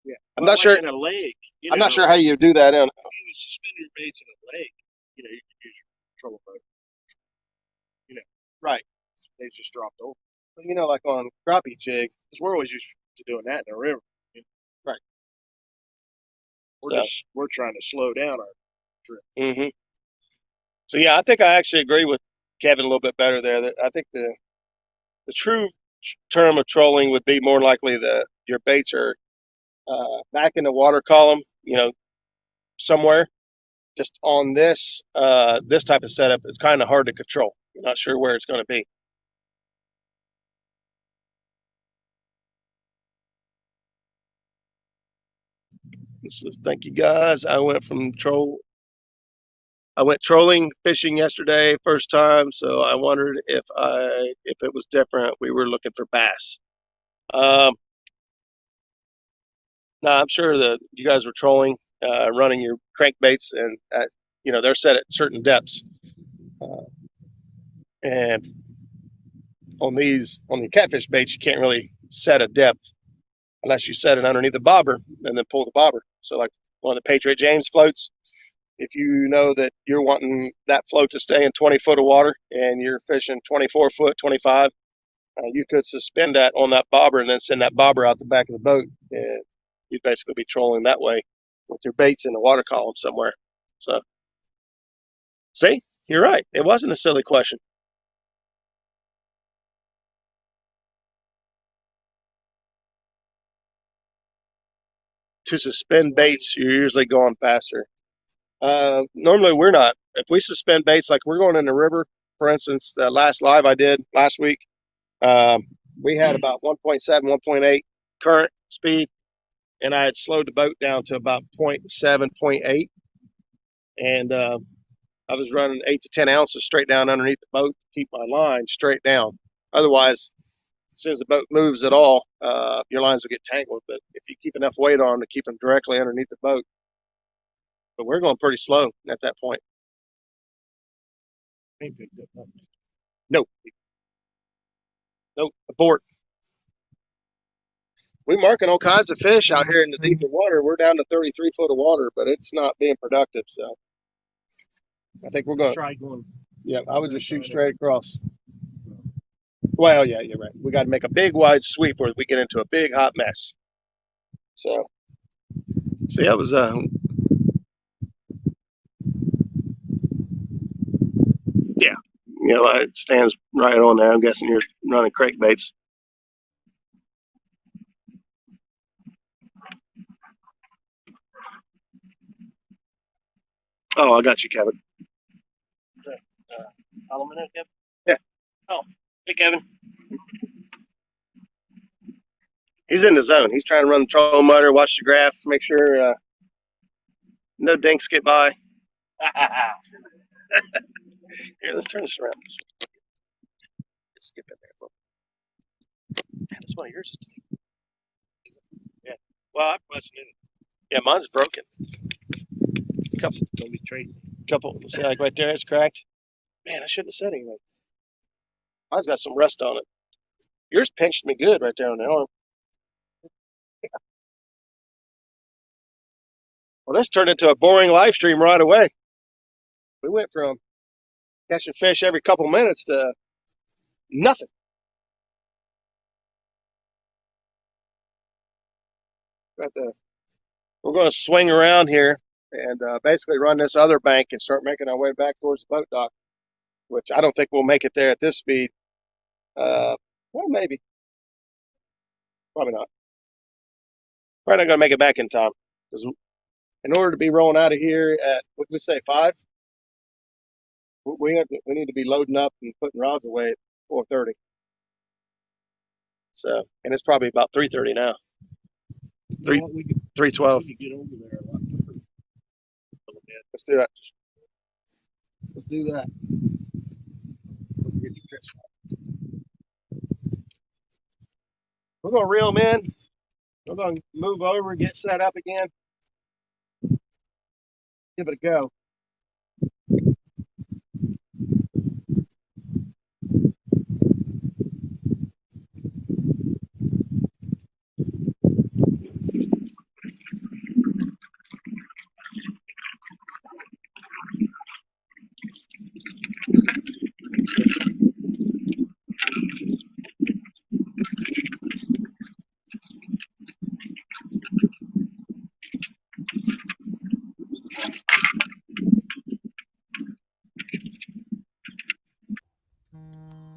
Yeah. I'm not sure. In a lake, I'm not sure how you do that. If you suspend your baits in a lake, you can use your trolling boat. Right. They just dropped over. Like on crappie jig, because we're always used to doing that in the river. Right. We're trying to slow down our trip. Mm-hmm. So yeah, I think I actually agree with Kevin a little bit better there. That I think the true term of trolling would be more likely your baits are back in the water column, somewhere. Just on this type of setup, it's kind of hard to control. You're not sure where it's going to be. Thank you guys. I went trolling fishing yesterday, first time, so I wondered if it was different. We were looking for bass. No, I'm sure that you guys were trolling, running your crankbaits, and they're set at certain depths. And on the catfish baits, you can't really set a depth unless you set it underneath the bobber and then pull the bobber. So like one of the Patriot James floats, if you know that you're wanting that float to stay in 20 foot of water and you're fishing 24 foot, 25, you could suspend that on that bobber and then send that bobber out the back of the boat. And you'd basically be trolling that way with your baits in the water column somewhere. So, see, you're right. It wasn't a silly question. To suspend baits, you're usually going faster. Normally we're not. If we suspend baits, like we're going in the river, for instance, the last live I did last week, we had about 1.7, 1.8 current speed, and I had slowed the boat down to about 0.7, 0.8, and I was running 8 to 10 ounces straight down underneath the boat to keep my line straight down. Otherwise, as soon as the boat moves at all, your lines will get tangled. But if you keep enough weight on to keep them directly underneath the boat, but we're going pretty slow at that point. Nope. Abort. We're marking all kinds of fish out here in the deeper water. We're down to 33 foot of water, but it's not being productive. So I think we're going to try going. Yeah, I would just shoot straight across. Well, yeah, you're right. We got to make a big wide sweep where we get into a big hot mess. So that was yeah. You know, it stands right on there. I'm guessing you're running crankbaits. Oh, I got you, Kevin. Aluminum, Kevin? Yeah. Oh, hey, Kevin. He's in the zone. He's trying to run the trolling motor, watch the graph, make sure no dinks get by. Here, let's turn this around. Let's skip in there. Man, this one of yours is tight. Yeah. Well, I'm questioning it. Yeah, mine's broken. Couple. Don't be trading. Couple. See, like right there, it's cracked. Man, I shouldn't have said anything. Mine's got some rust on it. Yours pinched me good right there on the arm. Well, this turned into a boring live stream right away. We went from catching fish every couple minutes to nothing. We're going to swing around here and basically run this other bank and start making our way back towards the boat dock, which I don't think we'll make it there at this speed. Well, maybe. Probably not. Probably not going to make it back in time. Because in order to be rolling out of here at, what did we say, 5? We need to be loading up and putting rods away at 4:30. So, and it's probably about 3:30 now. 3:12. We could get over there a lot quicker. Let's do it. Let's do that. We're going to reel them in. We're going to move over, get set up again. Give it a go.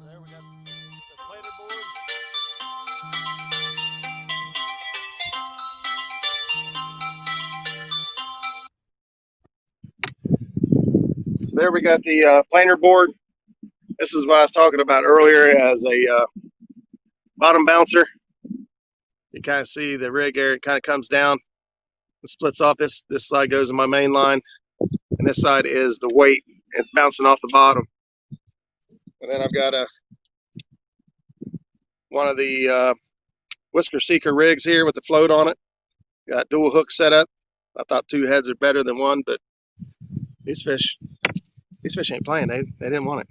There we got the planer board. So there we got the planer board. This is what I was talking about earlier as a bottom bouncer. You kind of see the rig area kind of comes down and splits off. This side goes in my main line, and this side is the weight. It's bouncing off the bottom. And then I've got one of the Whisker Seeker rigs here with the float on it. Got dual hook set up. I thought 2 heads are better than 1, but these fish ain't playing. They didn't want it.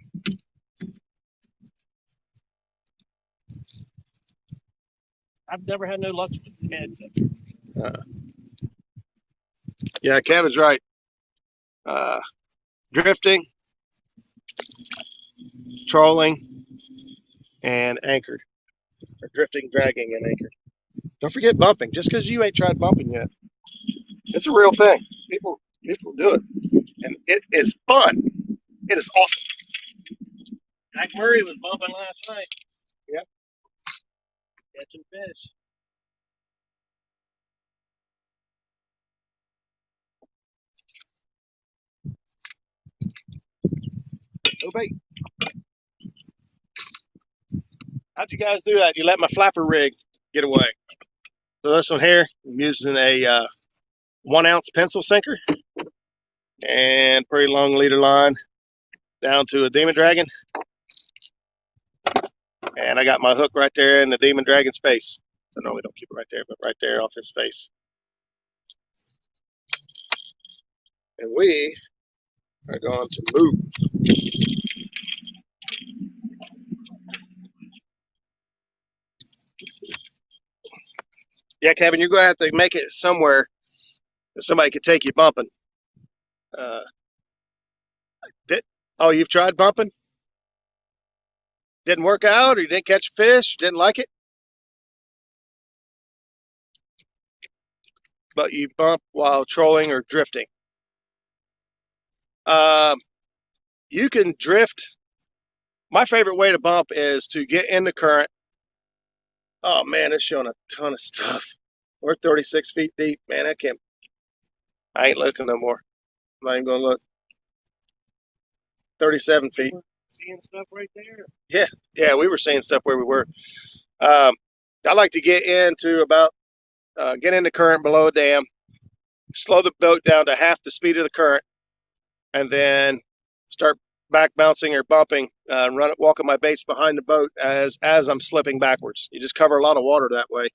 I've never had no luck with the heads. Yeah, Kevin's right. Drifting, trolling, and anchored. Or drifting, dragging, and anchored. Don't forget bumping. Just because you ain't tried bumping yet, it's a real thing. People do it, and it is fun. It is awesome. Jack Murray was bumping last night. Yeah. Catching fish. No bait. How'd you guys do that? You let my flapper rig get away. So this one here, I'm using a 1 ounce pencil sinker and pretty long leader line down to a Demon Dragon. And I got my hook right there in the Demon Dragon's face. So no, we don't keep it right there, but right there off his face. And we are going to move. Yeah, Kevin, you're going to have to make it somewhere that somebody could take you bumping. Oh, you've tried bumping? Didn't work out, or you didn't catch a fish? Didn't like it? But you bump while trolling or drifting. You can drift My favorite way to bump is to get in the current. Oh man, it's showing a ton of stuff. We're 36 feet deep, man. I ain't looking no more. I'm not even gonna look. 37 feet. Seeing stuff right there. Yeah, we were seeing stuff where we were. I like to get into get into current below a dam, slow the boat down to half the speed of the current, and then start back bouncing or bumping, walking my baits behind the boat as I'm slipping backwards. You just cover a lot of water that way,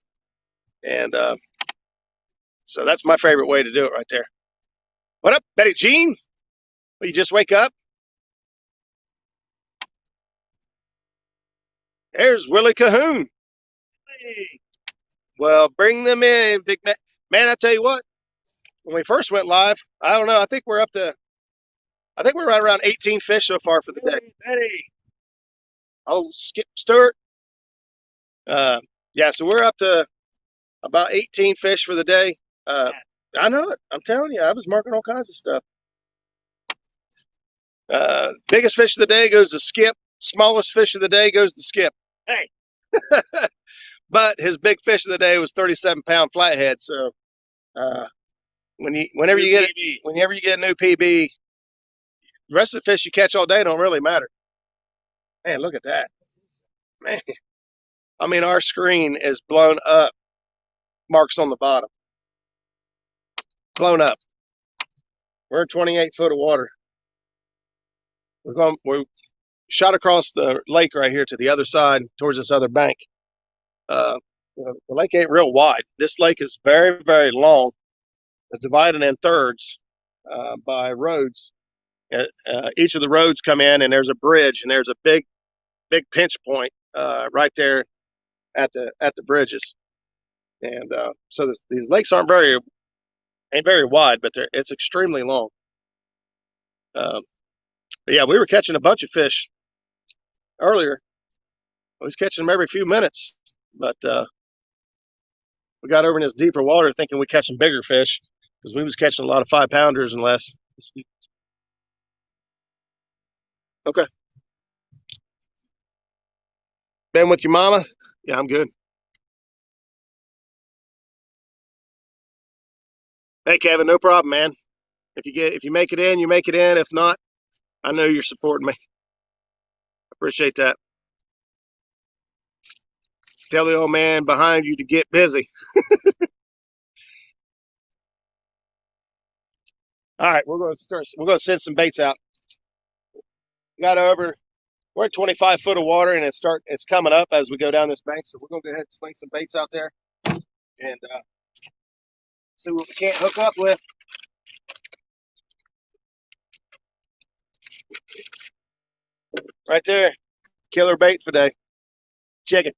and so that's my favorite way to do it right there. What up, Betty Jean? Well, you just wake up? There's Willie Cahoon. Hey, Well, bring them in, big man. Man, I tell you what, when we first went live, I don't know. I think we're right around 18 fish so far for the day. Betty. Oh, Skip Stewart. Yeah, so we're up to about 18 fish for the day. I know it. I'm telling you, I was marking all kinds of stuff. Biggest fish of the day goes to Skip. Smallest fish of the day goes to Skip. Hey. But his big fish of the day was 37-pound flathead. So whenever you get a new PB, the rest of the fish you catch all day don't really matter. Man, look at that. Man, I mean, our screen is blown up. Marks on the bottom. Blown up. We're in 28 foot of water. We shot across the lake right here to the other side towards this other bank. The lake ain't real wide. This lake is very, very long. It's divided in thirds by roads. Each of the roads come in, and there's a bridge, and there's a big pinch point right there at the bridges. And so these lakes ain't very wide, but it's extremely long. But yeah, we were catching a bunch of fish earlier. I was catching them every few minutes, but we got over in this deeper water thinking we catching bigger fish because we was catching a lot of 5-pounders and less. Okay. Been with your mama? Yeah, I'm good. Hey, Kevin, no problem, man. If you make it in, you make it in. If not, I know you're supporting me. Appreciate that. Tell the old man behind you to get busy. All right, we're going to send some baits out. We're at 25 foot of water, and it's coming up as we go down this bank. So we're going to go ahead and sling some baits out there and see what we can't hook up with. Right there, killer bait for today. Chicken.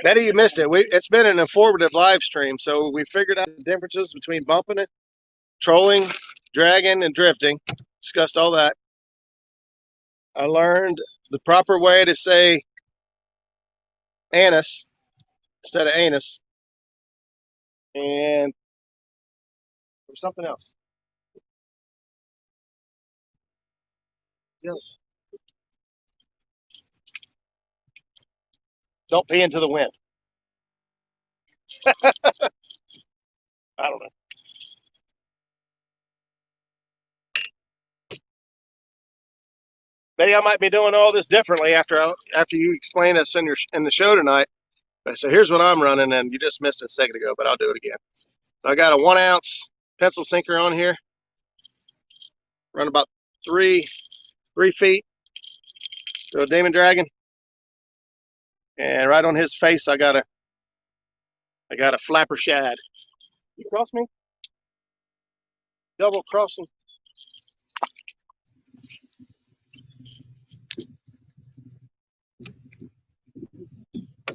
Betty, you missed it. It's been an informative live stream, so we figured out the differences between bumping it, trolling, dragging, and drifting. Discussed all that. I learned the proper way to say anus instead of anus, and there's something else. Don't pee into the wind. I don't know. Betty, I might be doing all this differently after you explain this in the show tonight. So here's what I'm running, and you just missed it a second ago, but I'll do it again. So I got a 1 ounce pencil sinker on here. Run about three feet to a demon dragon. And right on his face, I got a flapper shad. You cross me? Double crossing.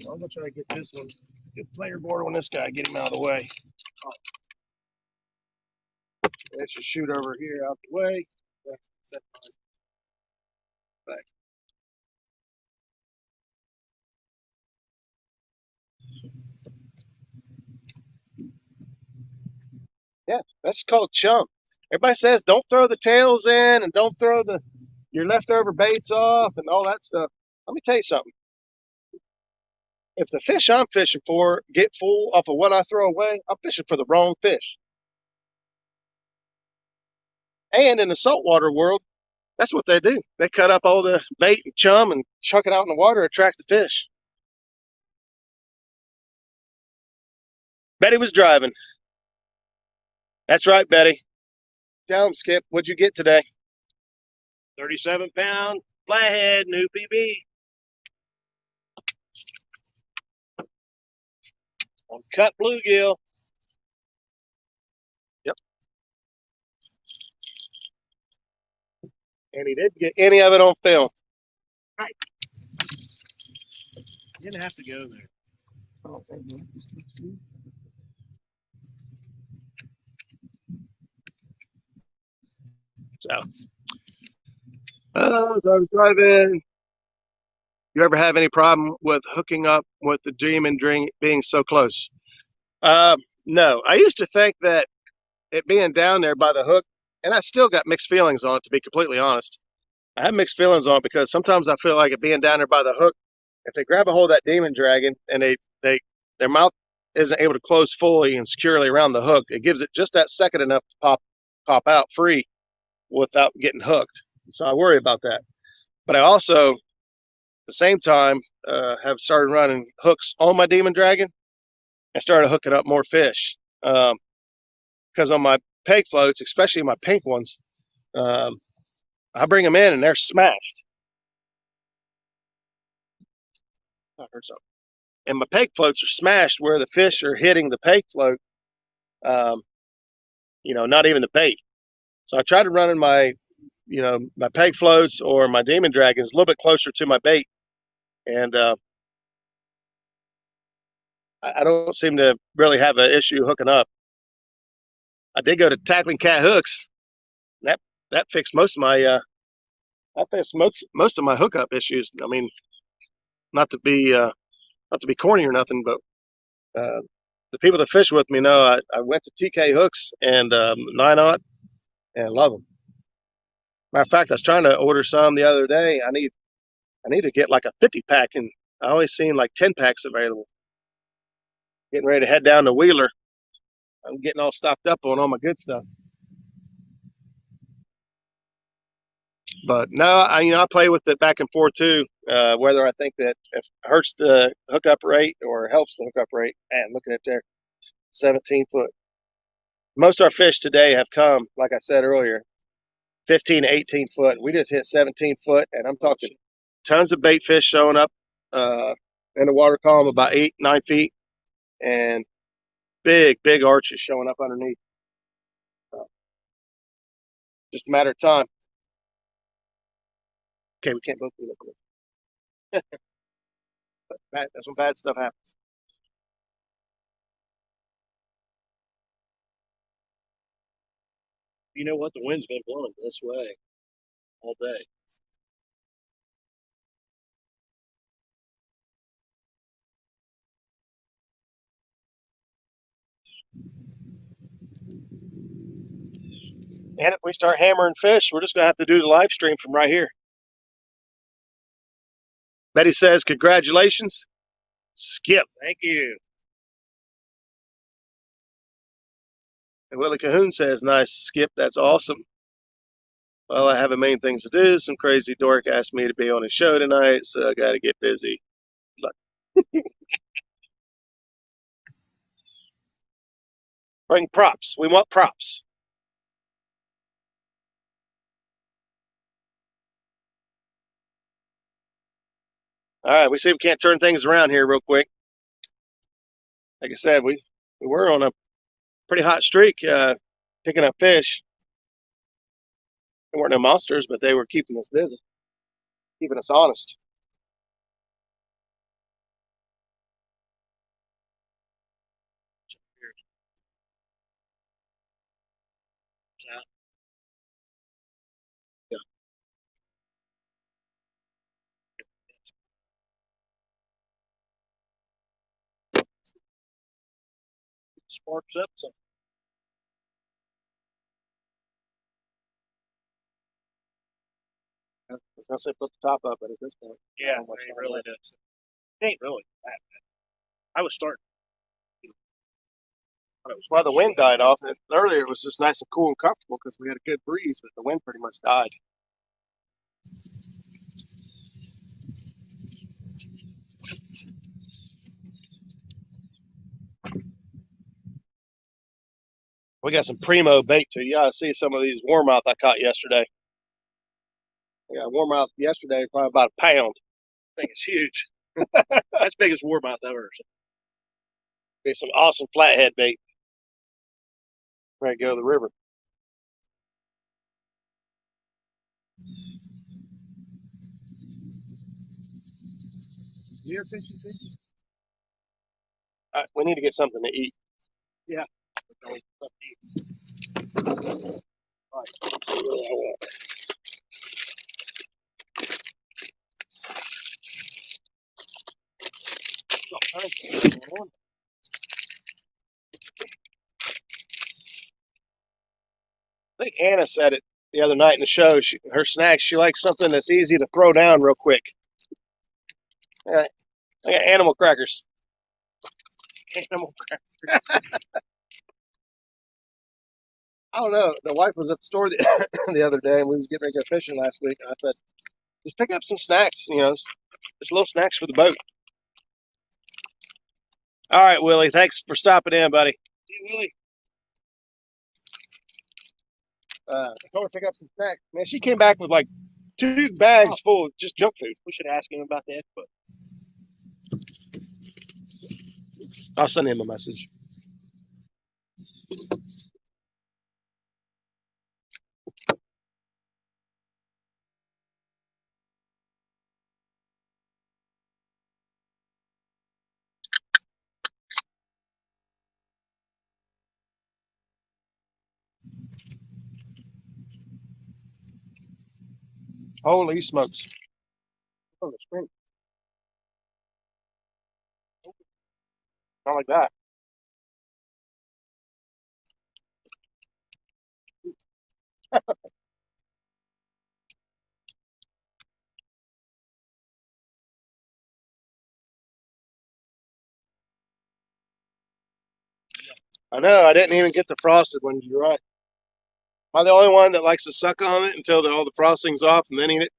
I'm gonna try to get this one, get player board on this guy, get him out of the way. Let's just shoot over here out the way. Back. Yeah, that's called chump. Everybody says don't throw the tails in and don't throw your leftover baits off and all that stuff. Let me tell you something. If the fish I'm fishing for get full off of what I throw away, I'm fishing for the wrong fish. And in the saltwater world, that's what they do. They cut up all the bait and chum and chuck it out in the water to attract the fish. Betty was driving. That's right, Betty. Tell him, Skip, what'd you get today? 37-pound flathead, new PB. On cut bluegill. Yep. And he didn't get any of it on film. Right. You didn't have to go there. Oh, so I was driving. You ever have any problem with hooking up with the demon drink being so close? No. I used to think that it being down there by the hook, and I still got mixed feelings on it, to be completely honest. I have mixed feelings on it because sometimes I feel like it being down there by the hook, if they grab a hold of that demon dragon and their mouth isn't able to close fully and securely around the hook, it gives it just that second enough to pop out free without getting hooked. So I worry about that. But I also, at the same time, have started running hooks on my demon dragon and started hooking up more fish. Because on my peg floats, especially my pink ones, I bring them in and they're smashed. I heard something. And my peg floats are smashed where the fish are hitting the peg float, not even the bait. So I try to run in my peg floats or my demon dragons a little bit closer to my bait. And I don't seem to really have an issue hooking up. I did go to Tackling Cat Hooks. That fixed most of my most of my hookup issues. I mean, not to be corny or nothing, but the people that fish with me know I went to TK Hooks and 9/0 and love them. Matter of fact, I was trying to order some the other day. I need to get like a 50-pack, and I always seen like 10-packs available. Getting ready to head down to Wheeler. I'm getting all stocked up on all my good stuff. But no, I play with it back and forth too. Whether I think that it hurts the hookup rate or helps the hookup rate. And looking at there, 17 foot. Most of our fish today have come, like I said earlier, 15 to 18 foot. We just hit 17 foot, and I'm talking tons of bait fish showing up in the water column about 8-9 feet, and big arches showing up underneath. Just a matter of time. Okay, we can't both be looking at it. That's when bad stuff happens. You know what? The wind's been blowing this way all day. And if we start hammering fish, we're just going to have to do the live stream from right here. Betty says, congratulations, Skip. Thank you. And Willie Cahoon says, nice, Skip. That's awesome. Well, I have a million things to do. Some crazy dork asked me to be on his show tonight, so I got to get busy. Bring props. We want props. All right, we see if we can't turn things around here real quick. Like I said, we were on a pretty hot streak picking up fish. They weren't no monsters, but they were keeping us busy, keeping us honest. Yeah. Sparks up some. I was gonna say put the top up, but at this point, Yeah, it really does. It ain't really that bad. I was starting. Well, the wind died off. Earlier it was just nice and cool and comfortable because we had a good breeze, but the wind pretty much died. We got some primo bait too. You ought to see some of these warmouth I caught yesterday. I got warmouth yesterday, probably about a pound. I think it's huge. That's big as warmouth ever. Be some awesome flathead bait. Ready to go to the river. Deer fishing fishing? We need to get something to eat. Yeah. All right. I think Anna said it the other night in the show. Her snacks, she likes something that's easy to throw down real quick. I got animal crackers. Animal crackers. I don't know. The wife was at the store the other day, and we was getting ready to go fishing last week. And I said, just pick up some snacks, just little snacks for the boat. All right, Willie. Thanks for stopping in, buddy. Hey, Willie. I told her to pick up some snacks. Man, she came back with like 2 bags full of just junk food. We should ask him about that, but I'll send him a message. Holy smokes. Oh, the screen. Not like that. I know. I didn't even get the frosted ones. You're right. Am I the only one that likes to suck on it until all the frosting's off and then eat it?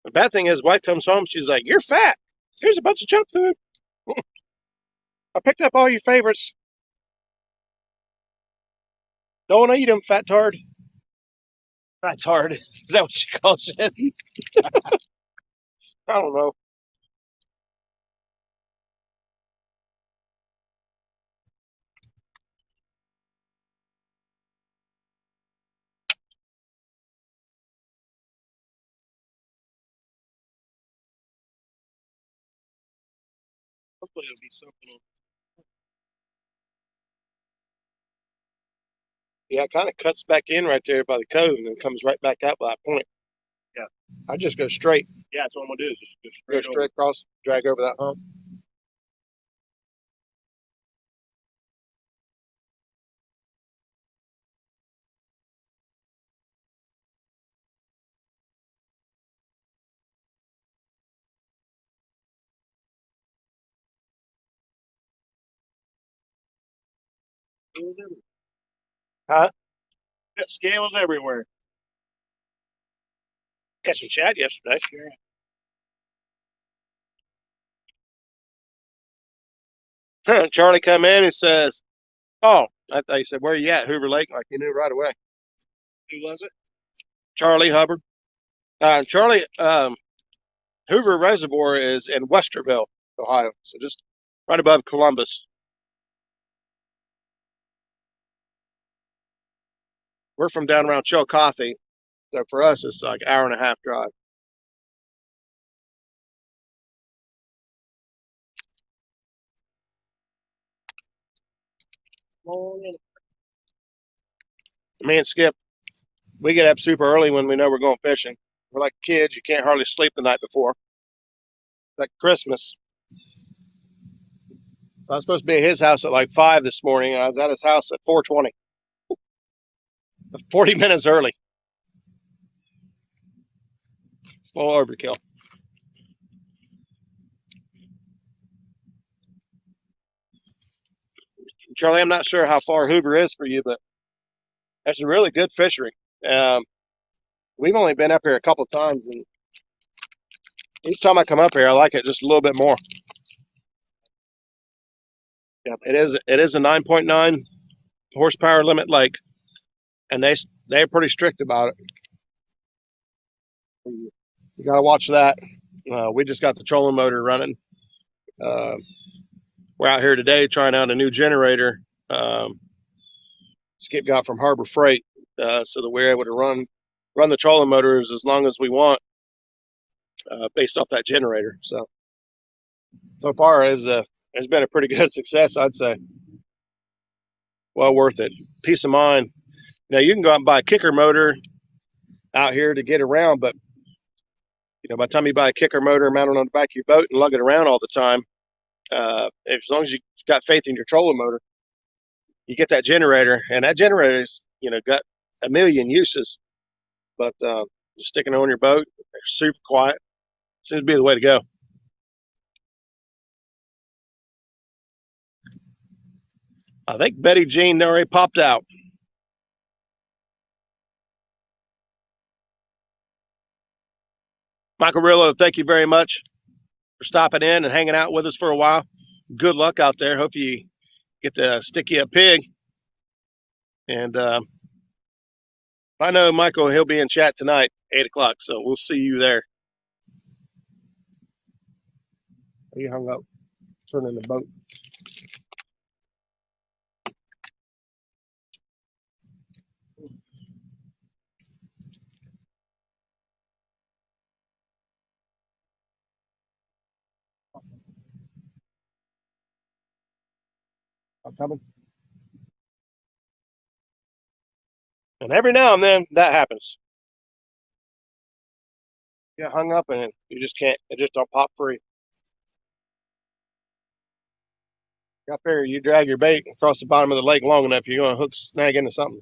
The bad thing is, wife comes home, she's like, "You're fat. Here's a bunch of junk food. I picked up all your favorites. Don't eat them, fat tard." Fat tard. Is that what she calls it? I don't know. hopefully it'll be something. Yeah, it kind of cuts back in right there by the cove and then comes right back out by that point. Yeah. I just go straight. Yeah, that's what I'm gonna do. Is just Go straight across, drag over that hump. over. Huh? Got scales everywhere. Catching shad yesterday. Charlie come in and says, "Oh," I thought he said, "Where are you at, Hoover Lake?" Like he knew right away. Who was it? Charlie Hubbard. Charlie Hoover Reservoir is in Westerville, Ohio, so just right above Columbus. We're from down around Chillicothe, so for us it's like an hour and a half drive. Me and Skip, we get up super early when we know we're going fishing. We're like kids; you can't hardly sleep the night before. Like Christmas. So I was supposed to be at his house at like 5 this morning. I was at his house at 4:20, 40 minutes early. A little overkill. Charlie, I'm not sure how far Hoover is for you, but that's a really good fishery. Um, we've only been up here a couple of times, and each time I come up here, I like it just a little bit more. Yeah, it is a 9.9 horsepower limit lake, and they're pretty strict about it. You got to watch that. We just got the trolling motor running. Uh, we're out here today trying out a new generator. Skip got from Harbor Freight, so that we're able to run the trolling motors as long as we want, based off that generator. So far has been a pretty good success, I'd say. Well worth it. Peace of mind. Now you can go out and buy a kicker motor out here to get around, but by the time you buy a kicker motor mounted on the back of your boat and lug it around all the time, as long as you got faith in your trolling motor, you get that generator, and that generator's got a million uses. But just sticking it on your boat, they're super quiet. Seems to be the way to go. I think Betty Jean already popped out. Michael Rillo, thank you very much for stopping in and hanging out with us for a while. Good luck out there. Hope you get to stick you a pig. And I know Michael, he'll be in chat tonight, 8 o'clock. So we'll see you there. He hung up, turning the boat. I'm coming. And every now and then that happens. You get hung up and you just can't, it just don't pop free. Up there, you drag your bait across the bottom of the lake long enough, you're going to snag into something.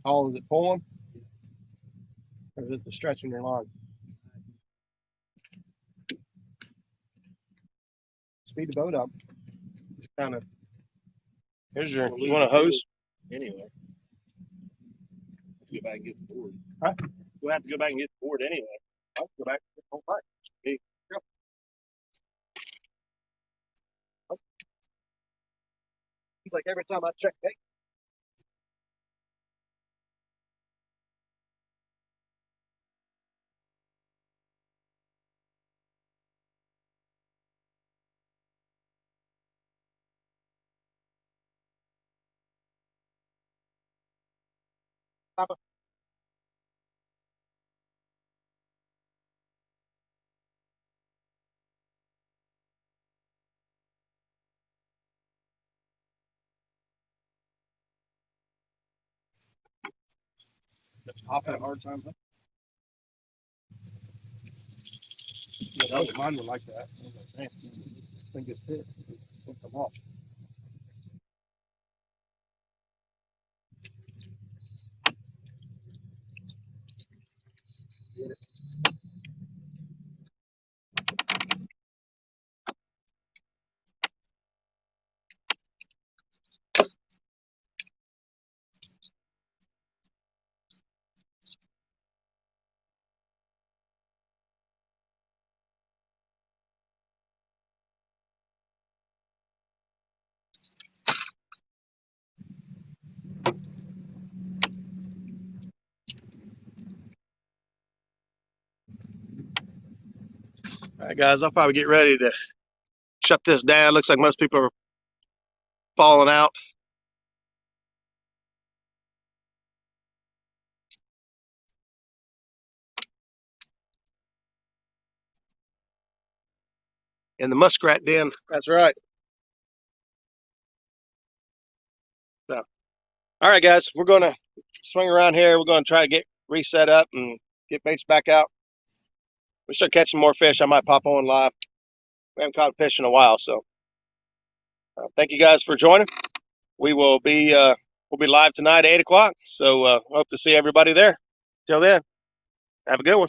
Oh, is it pulling? Or is it the stretching your line? Speed the boat up. Just kind of. Here's your. You want a hose? Anyway. Let's go back and get the board. Huh? We'll have to go back and get the board anyway. I'll go back. Hold back. Hey, go. It's like every time I check bait. Papa. I've had a hard time. Yeah, mine were like that. I was like, man, this thing gets hit. Won't come off. All right, guys, I'll probably get ready to shut this down. Looks like most people are falling out. In the muskrat den. That's right. So, all right, guys, we're going to swing around here. We're going to try to get reset up and get baits back out. We start catching more fish. I might pop on live. We haven't caught fish in a while, so thank you guys for joining. We'll be live tonight at 8 o'clock. So hope to see everybody there. Till then, have a good one.